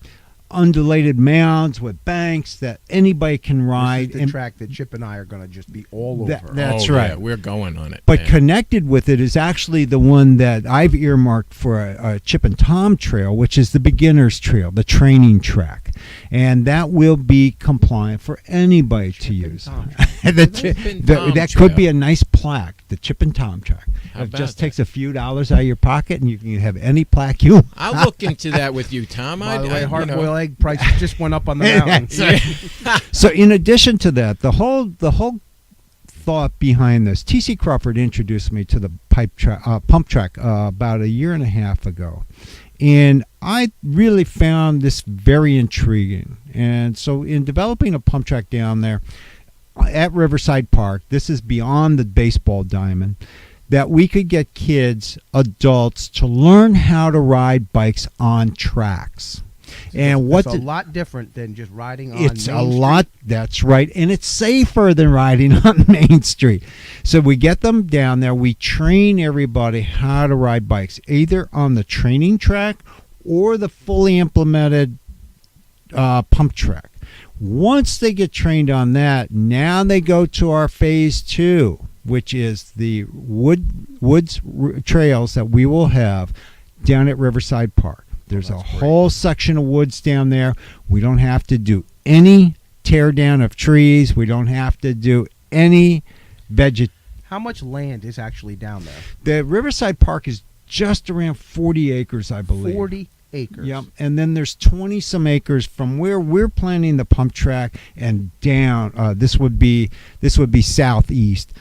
undulated mounds with banks that anybody can ride. This is the track that Chip and I are going to just be all over. That's Oh, right. yeah, we're going on it. But man. connected with it is actually the one that I've earmarked for a Chip and Tom trail, which is the beginner's trail, the training track. And that will be compliant for anybody to use. That could be a nice plaque, the Chip and Tom track. How It about just that? takes a few dollars out of your pocket and you can have any plaque you want. I'll look into that with you, Tom. By the way, you know. hard-boiled egg prices just went up on the mountain. So in addition to that, the whole thought behind this, T.C. Crawford introduced me to the pump track about a year and a half ago. And I really found this very intriguing. And so in developing a pump track down there at Riverside Park, this is beyond the baseball diamond, that we could get kids, adults, to learn how to ride bikes on tracks. And It's a lot different than just riding on it's Main a Street. lot. That's right, and it's safer than riding on Main Street. So we get them down there. We train everybody how to ride bikes, either on the training track or the fully implemented pump track. Once they get trained on that, now they go to our phase 2, which is the woods trails that we will have down at Riverside Park. There's a whole section of woods down there. We don't have to do any tear down of trees. We don't have to do any vegetation. How much land is actually down there? The Riverside Park is just around 40 acres, I believe. 40 acres. Yep. And then there's 20-some acres from where we're planning the pump track and down. This would be southeast.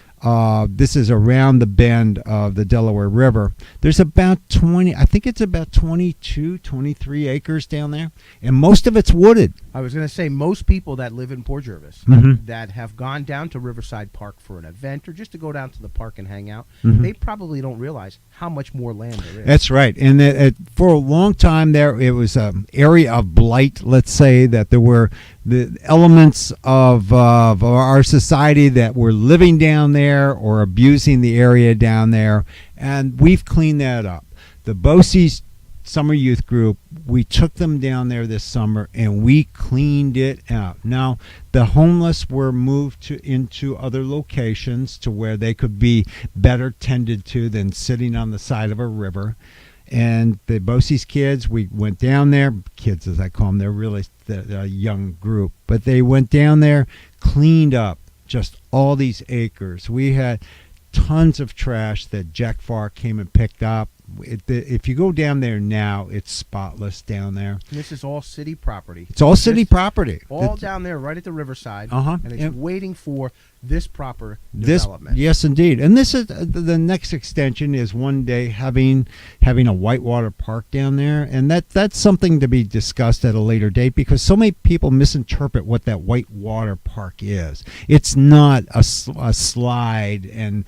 This is around the bend of the Delaware River. There's about 22, 23 acres down there, and most of it's wooded. I was going to say most people that live in Port Jervis Mhm. that have gone down to Riverside Park for an event or just to go down to the park and hang out, Mhm. they probably don't realize how much more land there is. That's right. And for a long time there, it was an area of blight, let's say, that there were the elements of our society that were living down there or abusing the area down there, and we've cleaned that up. The BOCES summer youth group, we took them down there this summer and we cleaned it out. Now, the homeless were moved into other locations to where they could be better tended to than sitting on the side of a river. And the BOCES kids, we went down there, kids as I call them, they're really a young group, but they went down there, cleaned up just all these acres. We had tons of trash that Jack Farr came and picked up. If you go down there now, it's spotless down there. And this is all city property. It's all city property. All down there right at the riverside. And it's waiting for this proper development. Yes, indeed. And this is the next extension is one day having a whitewater park down there, and that's something to be discussed at a later date because so many people misinterpret what that whitewater park is. It's not a slide and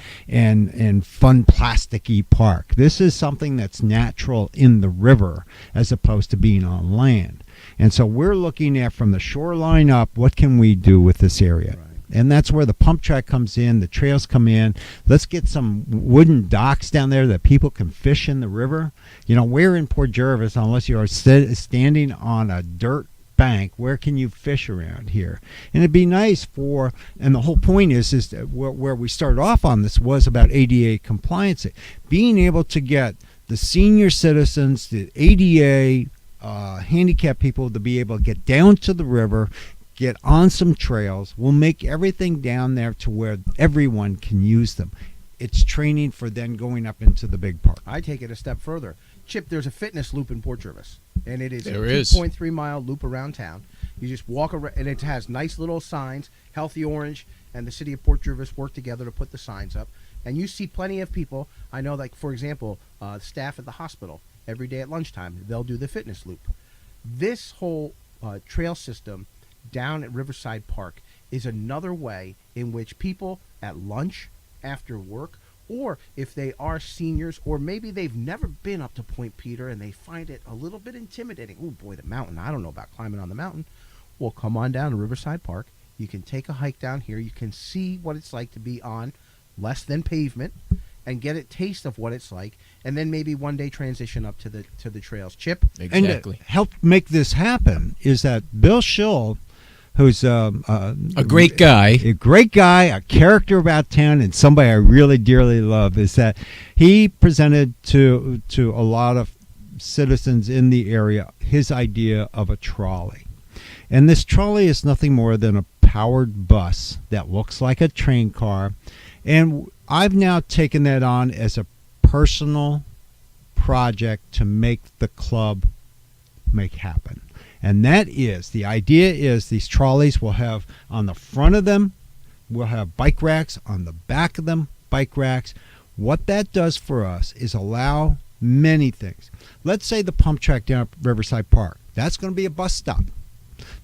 fun plasticky park. This is something that's natural in the river as opposed to being on land. And so we're looking at from the shoreline up, what can we do with this area? Right. And that's where the pump track comes in, the trails come in. Let's get some wooden docks down there that people can fish in the river. You know, we're in Port Jervis, unless you are standing on a dirt bank, where can you fish around here? And it'd be nice and the whole point is that where we started off on this was about ADA compliance. Being able to get the senior citizens, the ADA, handicapped people to be able to get down to the river, get on some trails, will make everything down there to where everyone can use them. It's training for then going up into the big park. I take it a step further. Chip, there's a fitness loop in Port Jervis, and it is a There 2.3 mile loop around town. You just walk around, and it has nice little signs. Healthy Orange and the city of Port Jervis work together to put the signs up, and you see plenty of people. I know, like for example, staff at the hospital every day at lunchtime, they'll do the fitness loop. This whole trail system down at Riverside Park is another way in which people at lunch, after work, or if they are seniors, or maybe they've never been up to Point Peter and they find it a little bit intimidating. Oh boy, the mountain. I don't know about climbing on the mountain. Well, come on down to Riverside Park. You can take a hike down here. You can see what it's like to be on less than pavement and get a taste of what it's like, and then maybe one day transition up to the trails. Chip? Exactly. And help make this happen is that Bill Schill, who's a great guy, a character about town, and somebody I really dearly love, is that he presented to a lot of citizens in the area his idea of a trolley. And this trolley is nothing more than a powered bus that looks like a train car. And I've now taken that on as a personal project to make the club make happen. And that is, the idea is these trolleys will have on the front of them, we'll have bike racks, on the back of them, bike racks. What that does for us is allow many things. Let's say the pump track down at Riverside Park. That's going to be a bus stop.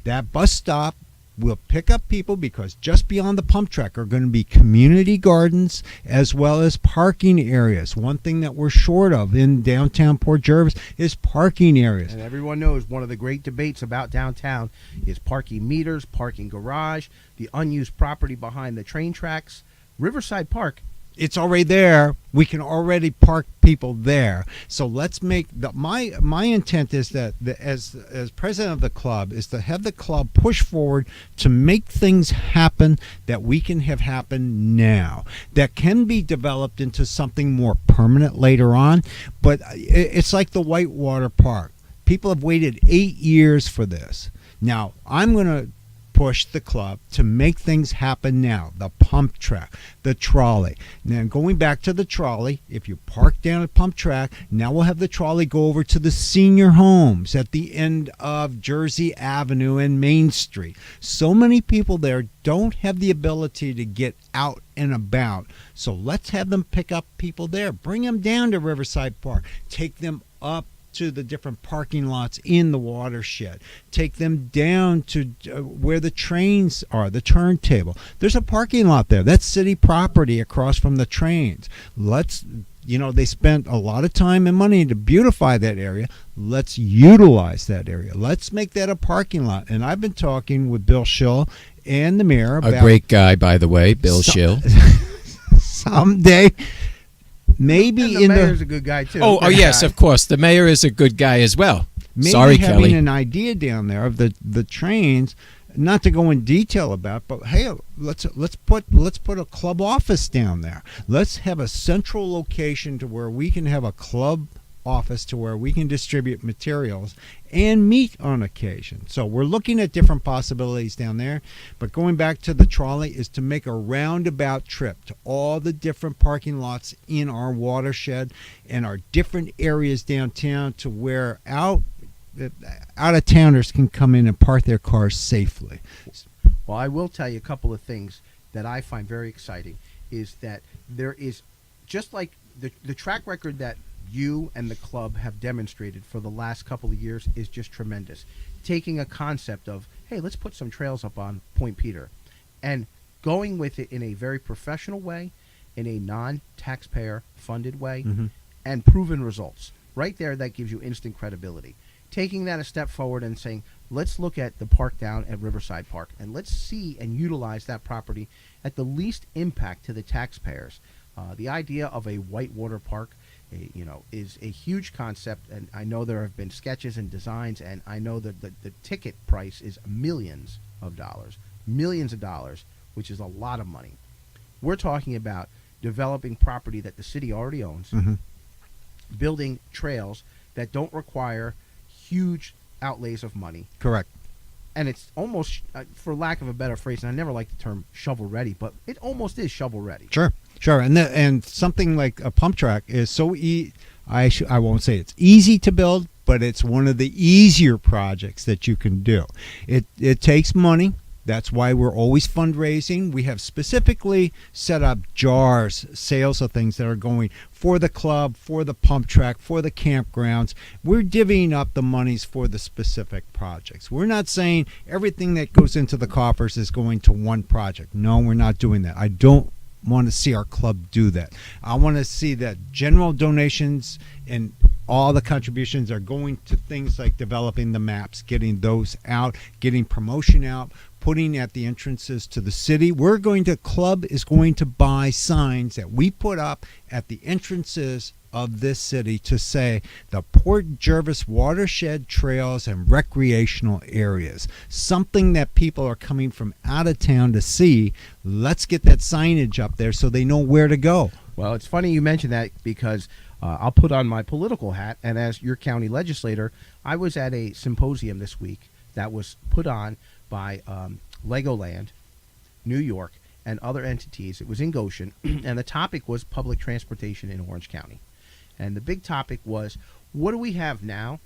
That bus stop will pick up people because just beyond the pump track are going to be community gardens as well as parking areas. One thing that we're short of in downtown Port Jervis is parking areas. And everyone knows one of the great debates about downtown is parking meters, parking garage, the unused property behind the train tracks. Riverside Park, it's already there. We can already park people there. So let's make my intent is that as president of the club is to have the club push forward to make things happen that we can have happen now, that can be developed into something more permanent later on. But it's like the Whitewater Park. People have waited 8 years for this. Now I'm going to push the club to make things happen now. The pump track, the trolley. Now going back to the trolley, if you park down at pump track, now we'll have the trolley go over to the senior homes at the end of Jersey Avenue and Main Street. So many people there don't have the ability to get out and about. So let's have them pick up people there. Bring them down to Riverside Park. Take them up to the different parking lots in the watershed. Take them down to where the trains are, the turntable. There's a parking lot there. That's city property across from the trains. They spent a lot of time and money to beautify that area. Let's utilize that area. Let's make that a parking lot. And I've been talking with Bill Schill and the mayor about... A great guy, by the way, Bill Schill. Someday... maybe And the in mayor's a good guy too. Oh, Good yes, guy. of course. The mayor is a good guy as well. maybe Sorry, having Kelly. an idea down there of the trains, not to go in detail about, but hey, let's put a club office down there. Let's have a central location to where we can have a club office to where we can distribute materials and meet on occasion. So we're looking at different possibilities down there. But going back to the trolley is to make a roundabout trip to all the different parking lots in our watershed and our different areas downtown to where out of towners can come in and park their cars safely. Well, I will tell you a couple of things that I find very exciting is that there is, just like the track record that you and the club have demonstrated for the last couple of years is just tremendous. Taking a concept of, hey, let's put some trails up on Point Peter and going with it in a very professional way, in a non-taxpayer funded way, and proven results. Right there, that gives you instant credibility. Taking that a step forward and saying, let's look at the park down at Riverside Park and let's see and utilize that property at the least impact to the taxpayers. The idea of a whitewater park, is a huge concept, and I know there have been sketches and designs, and I know that the ticket price is millions of dollars, which is a lot of money. We're talking about developing property that the city already owns, building trails that don't require huge outlays of money. Correct. And it's almost, for lack of a better phrase, and I never like the term shovel ready, but it almost is shovel ready. Sure. And something like a pump track is so I won't say it's easy to build, but it's one of the easier projects that you can do. It takes money. That's why we're always fundraising. We have specifically set up jars, sales of things that are going for the club, for the pump track, for the campgrounds. We're divvying up the monies for the specific projects. We're not saying everything that goes into the coffers is going to one project. No, we're not doing that. I don't want to see our club do that. I want to see that general donations and all the contributions are going to things like developing the maps, getting those out, getting promotion out, putting at the entrances to the city. Club is going to buy signs that we put up at the entrances of this city to say the Port Jervis watershed trails and recreational areas. Something that people are coming from out of town to see. Let's get that signage up there so they know where to go. Well, it's funny you mention that because I'll put on my political hat, and as your county legislator, I was at a symposium this week that was put on by Legoland, New York, and other entities. It was in Goshen, and the topic was public transportation in Orange County. And the big topic was, what do we have now?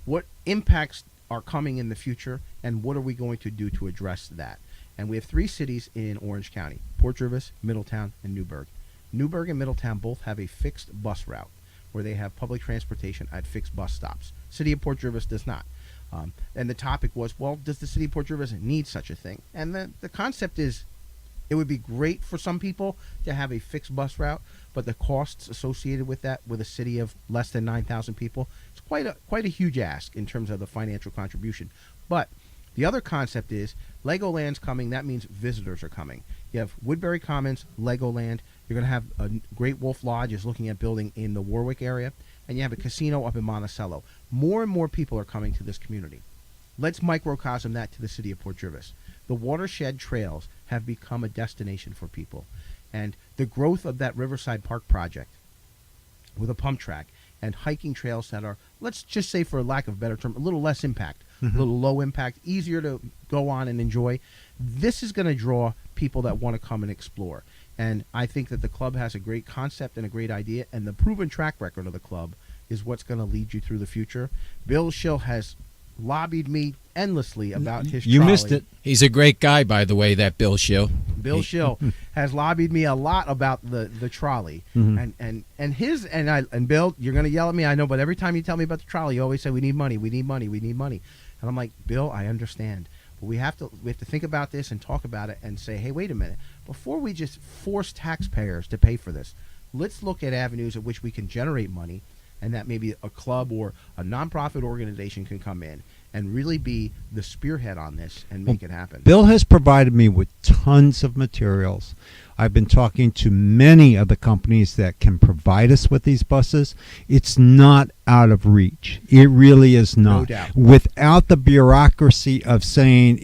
What impacts are coming in the future? And what are we going to do to address that? And we have 3 cities in Orange County: Port Jervis, Middletown, and Newburgh. Newburgh and Middletown both have a fixed bus route where they have public transportation at fixed bus stops. City of Port Jervis does not. And the topic was, well, does the city of Port Jervis need such a thing? And the concept is, it would be great for some people to have a fixed bus route, but the costs associated with that, with a city of less than 9,000 people, it's quite a huge ask in terms of the financial contribution. But the other concept is, Legoland's coming. That means visitors are coming. You have Woodbury Commons, Legoland. You're going to have a Great Wolf Lodge is looking at building in the Warwick area, and you have a casino up in Monticello. More and more people are coming to this community. Let's microcosm that to the city of Port Jervis. The watershed trails have become a destination for people, and the growth of that Riverside Park project with a pump track and hiking trails that are, let's just say for lack of a better term, a little less impact, a little low impact, easier to go on and enjoy. This is going to draw people that want to come and explore. And I think that the club has a great concept and a great idea, and the proven track record of the club is what's going to lead you through the future. Bill Schill has lobbied me endlessly about his You trolley. missed it. He's a great guy, by the way, that Bill Schill. Bill Schill has lobbied me a lot about the trolley, and Bill, you're going to yell at me, I know, but every time you tell me about the trolley, you always say we need money, and I'm like, Bill, I understand, but we have to think about this and talk about it and say, hey, wait a minute, before we just force taxpayers to pay for this, let's look at avenues at which we can generate money, and that maybe a club or a nonprofit organization can come in and really be the spearhead on this and make it happen. Bill has provided me with tons of materials. I've been talking to many of the companies that can provide us with these buses. It's not out of reach. It really is not. No doubt. Without the bureaucracy of saying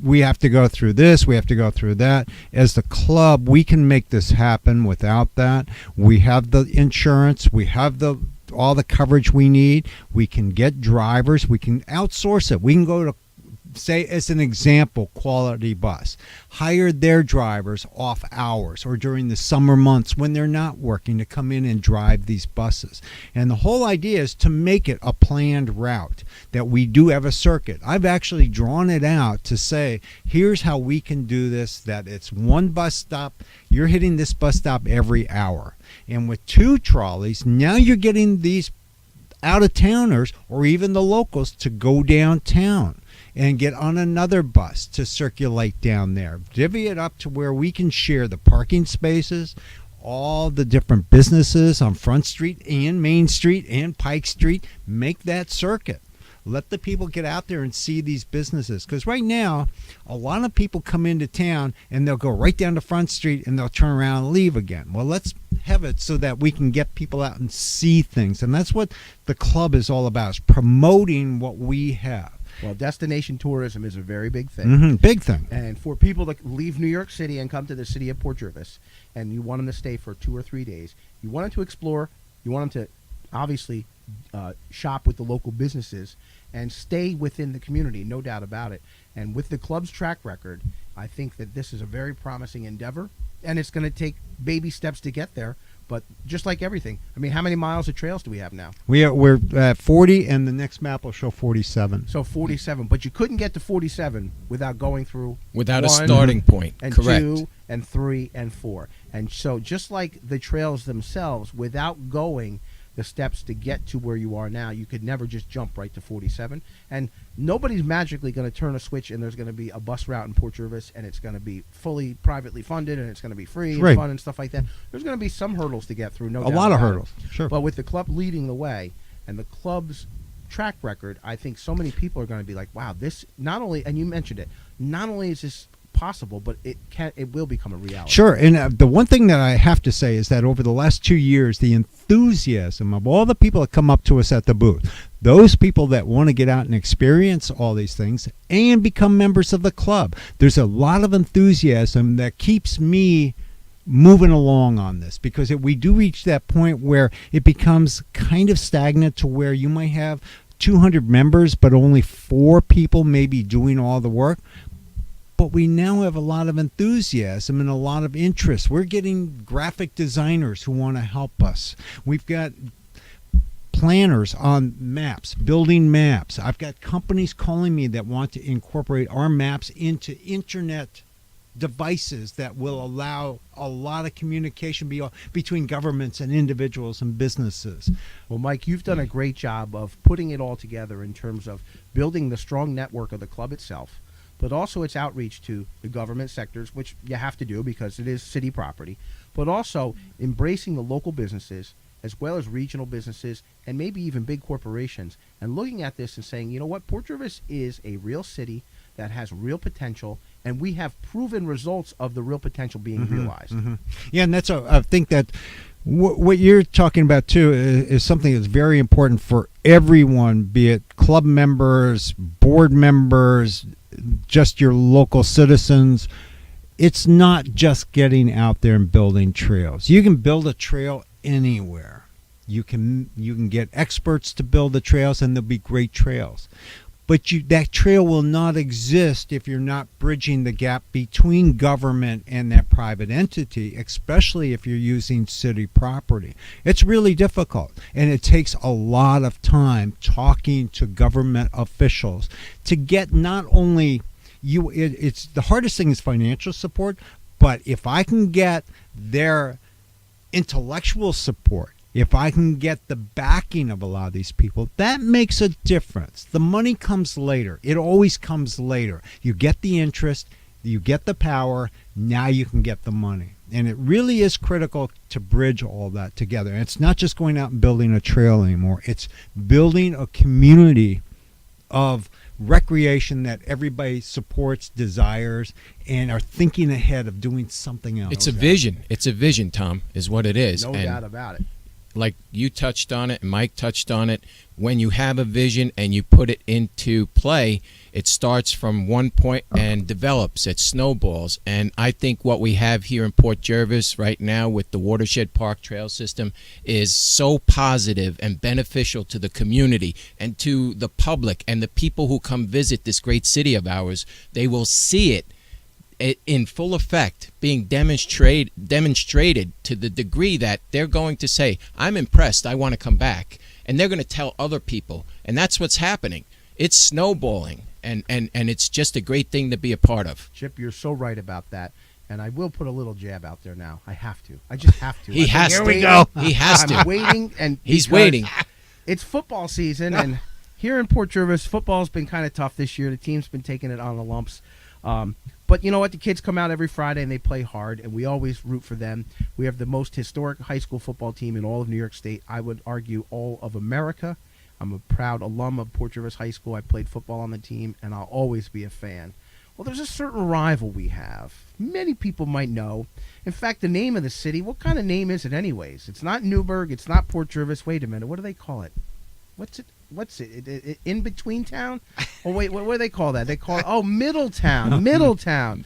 we have to go through this, we have to go through that. As the club, we can make this happen without that. We have the insurance, we have all the coverage we need. We can get drivers, we can outsource it. We can go to, say, as an example, Quality Bus, hire their drivers off hours or during the summer months when they're not working to come in and drive these buses. And the whole idea is to make it a planned route, that we do have a circuit. I've actually drawn it out to say, here's how we can do this, that it's one bus stop. You're hitting this bus stop every hour. And with 2 trolleys, now you're getting these out-of-towners or even the locals to go downtown and get on another bus to circulate down there. Divvy it up to where we can share the parking spaces, all the different businesses on Front Street and Main Street and Pike Street. Make that circuit. Let the people get out there and see these businesses. Because right now, a lot of people come into town and they'll go right down to Front Street and they'll turn around and leave again. Well, let's have it so that we can get people out and see things. And that's what the club is all about, is promoting what we have. Well, destination tourism is a very big thing. Big thing. And for people to leave New York City and come to the city of Port Jervis, and you want them to stay for 2 or 3 days, you want them to explore, you want them to obviously shop with the local businesses and stay within the community, no doubt about it. And with the club's track record, I think that this is a very promising endeavor, and it's going to take baby steps to get there. But just like everything, I mean, how many miles of trails do we have now? We're at 40, and the next map will show 47. So 47, but you couldn't get to 47 without going through without a 1 starting point. and Correct. 2 and 3 and 4. And so just like the trails themselves, without going the steps to get to where you are now, you could never just jump right to 47. And nobody's magically going to turn a switch and there's going to be a bus route in Port Jervis and it's going to be fully privately funded and it's going to be free and fun and stuff like that. There's going to be some hurdles to get through, no doubt. A lot of about hurdles, it. sure. But with the club leading the way and the club's track record, I think so many people are going to be like, wow, this not only, and you mentioned it, not only is this possible, but it will become a reality. Sure. And the one thing that I have to say is that over the last 2 years, the enthusiasm of all the people that come up to us at the booth, those people that want to get out and experience all these things and become members of the club, there's a lot of enthusiasm that keeps me moving along on this, because if we do reach that point where it becomes kind of stagnant to where you might have 200 members but only 4 people maybe doing all the work, but we now have a lot of enthusiasm and a lot of interest. We're getting graphic designers who want to help us. We've got planners on maps, building maps. I've got companies calling me that want to incorporate our maps into internet devices that will allow a lot of communication between governments and individuals and businesses. Well, Mike, you've done a great job of putting it all together in terms of building the strong network of the club itself, but also its outreach to the government sectors, which you have to do because it is city property, but also embracing the local businesses as well as regional businesses and maybe even big corporations, and looking at this and saying, you know what, Port Jervis is a real city that has real potential, and we have proven results of the real potential being realized. Yeah, and that's I think that what you're talking about too is something that's very important for everyone, be it club members, board members, just your local citizens. It's not just getting out there and building trails. You can build a trail anywhere. You can get experts to build the trails, and there'll be great trails. But that trail will not exist if you're not bridging the gap between government and that private entity, especially if you're using city property. It's really difficult, and it takes a lot of time talking to government officials to get not only it's the hardest thing is financial support, but if I can get their intellectual support, if I can get the backing of a lot of these people, that makes a difference. The money comes later. It always comes later. You get the interest, you get the power, now you can get the money. And it really is critical to bridge all that together. And it's not just going out and building a trail anymore. It's building a community of recreation that everybody supports, desires, and are thinking ahead of doing something else. It's a vision. It's a vision, Tom, is what it is. No doubt about it. Like you touched on it and Mike touched on it, when you have a vision and you put it into play, it starts from one point and develops. It snowballs. And I think what we have here in Port Jervis right now with the Watershed Park trail system is so positive and beneficial to the community and to the public and the people who come visit this great city of ours. They will see it in full effect, being demonstrated to the degree that they're going to say, I'm impressed, I want to come back. And they're going to tell other people. And that's what's happening. It's snowballing. And it's just a great thing to be a part of. Chip, you're so right about that. And I will put a little jab out there now. I have to. I just have to. He has to. Here we go. He has to. I'm waiting. And he's waiting. It's football season. And here in Port Jervis, football's been kind of tough this year. The team's been taking it on the lumps. But you know what? The kids come out every Friday and they play hard, and we always root for them. We have the most historic high school football team in all of New York State. I would argue all of America. I'm a proud alum of Port Jervis High School. I played football on the team, and I'll always be a fan. Well, there's a certain rival we have. Many people might know. In fact, the name of the city, what kind of name is it anyways? It's not Newburgh. It's not Port Jervis. Wait a minute. What do they call it? What's it? In between town? Oh wait, what do they call that? They call it Middletown. Middletown.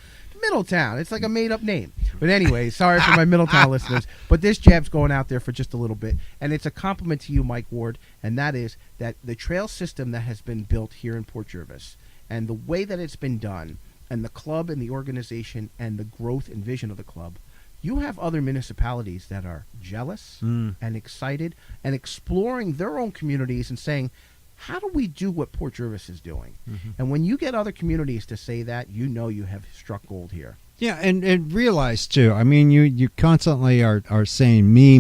It's like a made up name. But anyway, sorry for my Middletown listeners. But this jab's going out there for just a little bit, and it's a compliment to you, Mike Ward, and that is that the trail system that has been built here in Port Jervis and the way that it's been done, and the club and the organization and the growth and vision of the club. You have other municipalities that are jealous and excited and exploring their own communities and saying, how do we do what Port Jervis is doing? Mm-hmm. And when you get other communities to say that, you know you have struck gold here. Yeah, and realize too. I mean, you constantly are saying me,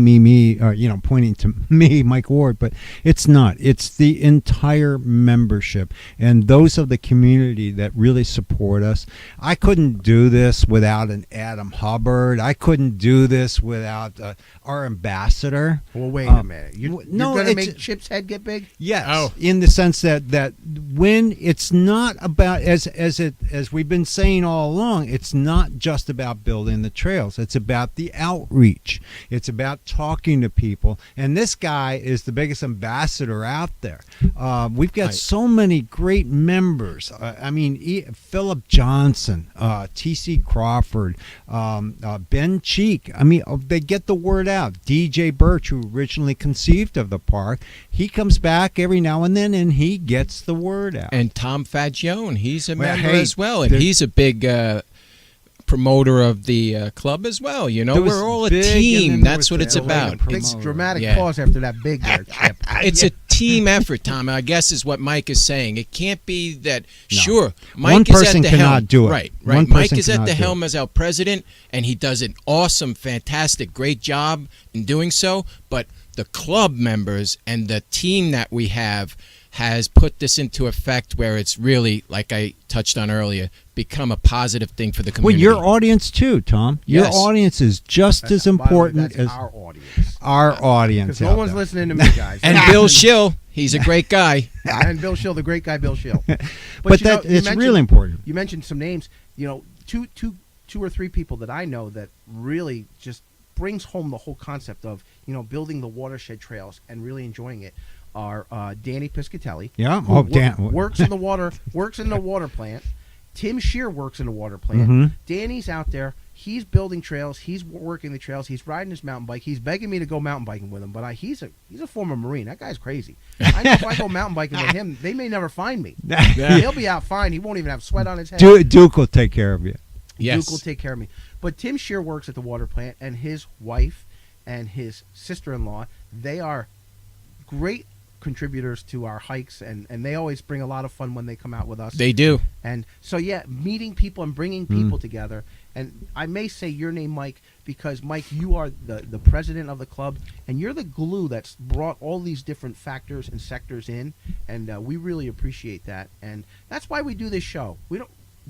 pointing to me, Mike Ward, but it's not. It's the entire membership and those of the community that really support us. I couldn't do this without an Adam Hubbard. I couldn't do this without our ambassador. Well, wait a minute. You're going to make Chip's head get big? Yes, in the sense that when it's not about as we've been saying all along, it's not just about building the trails. It's about the outreach. It's about talking to people. And this guy is the biggest ambassador out there. We've got so many great members. Philip Johnson, T.C. Crawford, Ben Cheek. I mean, they get the word out. DJ Birch, who originally conceived of the park, he comes back every now and then, and he gets the word out. And Tom Faggione, he's a member as well, and he's a big promoter of the club as well. You know, we're all a team. That's what it's about. Big dramatic pause after that big there, Chip. It's a team effort, Tom. I guess is what Mike is saying. It can't be that. No. Sure, Mike one is person at the cannot helm. Do it. Right. One Mike is at the helm as our president, and he does an awesome, fantastic, great job in doing so. But the club members and the team that we have has put this into effect where it's really, like I touched on earlier, become a positive thing for the community. Well, your audience too, Tom. Your audience is just as important as our audience. Our audience. Because no one's listening to me, guys. And Bill Schill, he's a great guy. And Bill Schill, the great guy, Bill Schill. But it's really important. You mentioned some names. You know, two or three people that I know that really just brings home the whole concept of, you know, building the watershed trails and really enjoying it. Are Danny Piscatelli, works in the water plant. Tim Shear works in the water plant. Mm-hmm. Danny's out there. He's building trails. He's working the trails. He's riding his mountain bike. He's begging me to go mountain biking with him, but he's a former Marine. That guy's crazy. I know if I go mountain biking with him, they may never find me. He'll be out fine. He won't even have sweat on his head. Duke will take care of you. Yes. Duke will take care of me. But Tim Shear works at the water plant, and his wife and his sister-in-law, they are great contributors to our hikes, and they always bring a lot of fun when they come out with us. They do. And so, meeting people and bringing people together. And I may say your name, Mike, because, Mike, you are the president of the club, and you're the glue that's brought all these different factors and sectors in, and we really appreciate that. And that's why we do this show. We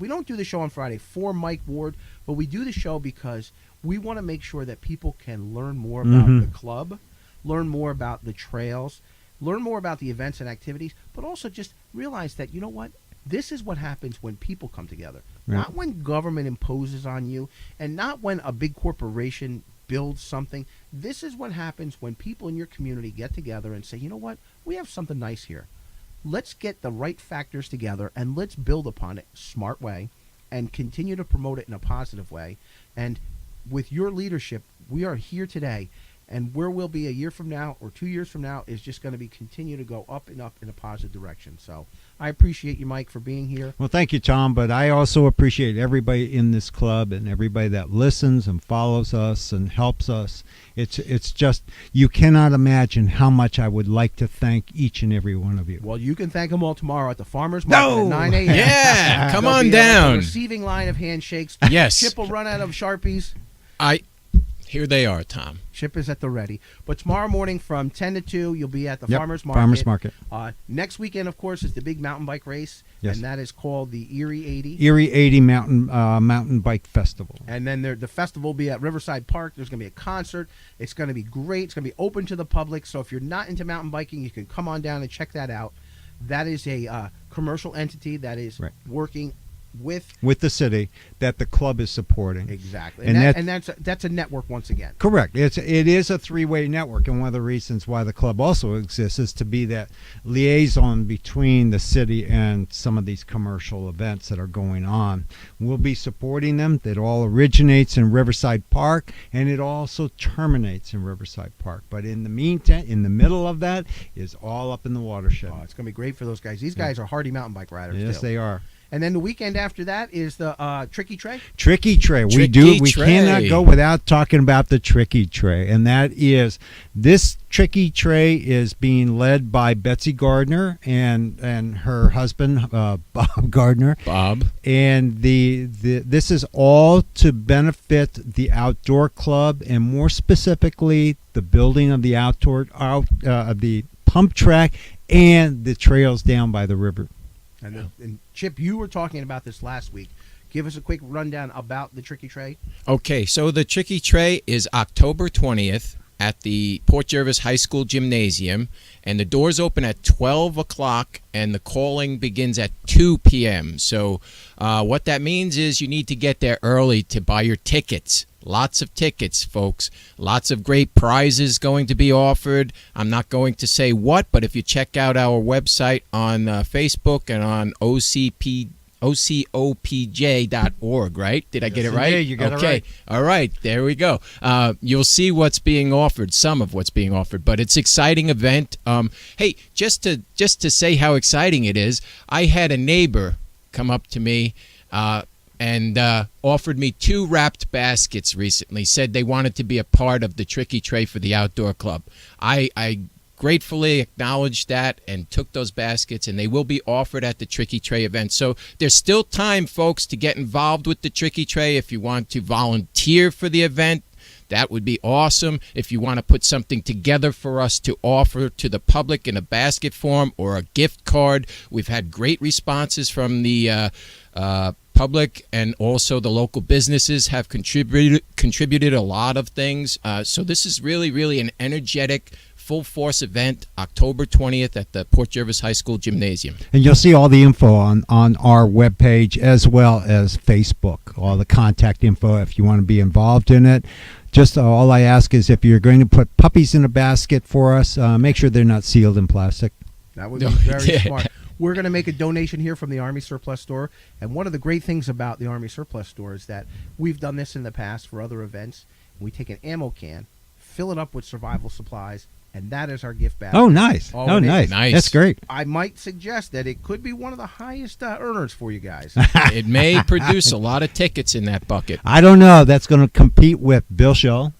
don't do the show on Friday for Mike Ward, but we do the show because we want to make sure that people can learn more about the club, learn more about the trails, learn more about the events and activities, but also just realize that, you know what? This is what happens when people come together. Right. Not when government imposes on you, and not when a big corporation builds something. This is what happens when people in your community get together and say, you know what? We have something nice here. Let's get the right factors together and let's build upon it smart way and continue to promote it in a positive way. And with your leadership, we are here today, and where we'll be a year from now or 2 years from now is just going to be continue to go up and up in a positive direction. So I appreciate you, Mike, for being here. Well, thank you, Tom, but I also appreciate everybody in this club and everybody that listens and follows us and helps us. It's just, you cannot imagine how much I would like to thank each and every one of you. Well, you can thank them all tomorrow at the Farmers Market at 9 a.m. Yeah, come They'll on be down. the receiving line of handshakes. Yes. Chip will run out of Sharpies. Here they are, Tom. Chip is at the ready. But tomorrow morning from 10 to 2, you'll be at the Yep, Farmers Market. Farmers Market. Next weekend, of course, is the big mountain bike race, Yes. and that is called the Erie 80. Erie 80 Mountain Bike Festival. And then the festival will be at Riverside Park. There's going to be a concert. It's going to be great. It's going to be open to the public. So if you're not into mountain biking, you can come on down and check that out. That is a commercial entity that is Right. working with the city that the club is supporting. exactly, And that's a network once again. Correct. It is a three-way network, and one of the reasons why the club also exists is to be that liaison between the city and some of these commercial events that are going on. We'll be supporting them. It all originates in Riverside Park, and it also terminates in Riverside Park. But in the meantime, in the middle of that is all up in the watershed. Oh, it's going to be great for those guys. These guys are hardy mountain bike riders. Yes, too. they are. And then the weekend after that is the Tricky Tray. Tricky Tray. We Tricky Tray. cannot go without talking about the Tricky Tray. And that is, this Tricky Tray is being led by Betsy Gardner and her husband, Bob Gardner. Bob. And this is all to benefit the outdoor club, and more specifically, the building of the the pump track and the trails down by the river. And Chip, you were talking about this last week. Give us a quick rundown about the Tricky Tray. Okay, so the Tricky Tray is October 20th at the Port Jervis High School Gymnasium, and the doors open at 12 o'clock, and the calling begins at 2 p.m. So what that means is you need to get there early to buy your tickets. Lots of tickets, folks. Lots of great prizes going to be offered. I'm not going to say what, but if you check out our website on Facebook and on ocopj.org, right? Did I get it right? Yeah, you got it right. All right, there we go. You'll see what's being offered, some of what's being offered, but it's an exciting event. Hey, just to say how exciting it is, I had a neighbor come up to me and offered me 2 wrapped baskets recently, said they wanted to be a part of the Tricky Tray for the outdoor club. I gratefully acknowledged that and took those baskets, and they will be offered at the Tricky Tray event. So there's still time, folks, to get involved with the Tricky Tray. If you want to volunteer for the event, that would be awesome. If you want to put something together for us to offer to the public in a basket form or a gift card, we've had great responses from the public, and also the local businesses have contributed a lot of things. So this is really an energetic, full-force event, October 20th at the Port Jervis High School Gymnasium. And you'll see all the info on our webpage as well as Facebook, all the contact info if you want to be involved in it. Just all I ask is, if you're going to put puppies in a basket for us, make sure they're not sealed in plastic. That would be very smart. We're going to make a donation here from the Army Surplus Store. And one of the great things about the Army Surplus Store is that we've done this in the past for other events. We take an ammo can, fill it up with survival supplies, and that is our gift basket. Oh, nice. Nice. That's great. I might suggest that it could be one of the highest earners for you guys. It may produce a lot of tickets in that bucket. I don't know. That's going to compete with Bill Schill.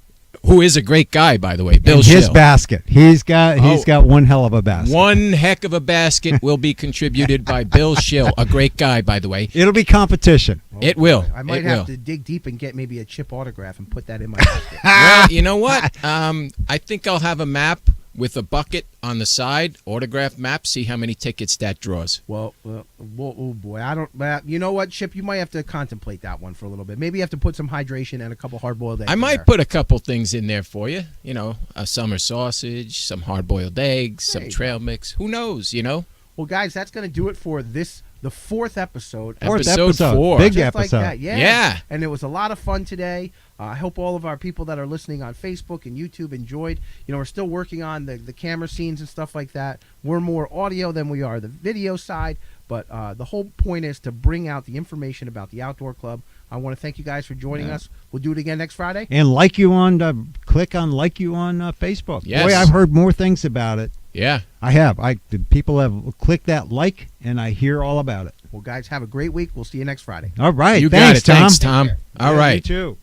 Who is a great guy, by the way, Bill and his Schill. basket. He's got one hell of a basket. One heck of a basket will be contributed by Bill Schill, a great guy, by the way. It'll be competition. It will. I might have to dig deep and get maybe a Chip autograph and put that in my basket. Well, you know what? I think I'll have a map with a bucket on the side, autograph map, see how many tickets that draws. Well, oh boy, I don't. You know what, Chip? You might have to contemplate that one for a little bit. Maybe you have to put some hydration and a couple hard-boiled eggs. I in might there. put a couple things in there for you. You know, a summer sausage, some hard-boiled eggs, There some you trail mix. Who knows, you know? Well, guys, that's going to do it for the fourth episode. Episode 4. Big Just like episode. that, yeah. Yeah. And it was a lot of fun today. I hope all of our people that are listening on Facebook and YouTube enjoyed. You know, we're still working on the camera scenes and stuff like that. We're more audio than we are the video side, but the whole point is to bring out the information about the Outdoor Club. I want to thank you guys for joining us. We'll do it again next Friday. And click on Facebook. Yes. Boy, I've heard more things about it. Yeah. I have. The people have clicked that like, and I hear all about it. Well, guys, have a great week. We'll see you next Friday. All right. You Thanks, got it. Tom. Thanks, Tom. All Yeah, right. You too.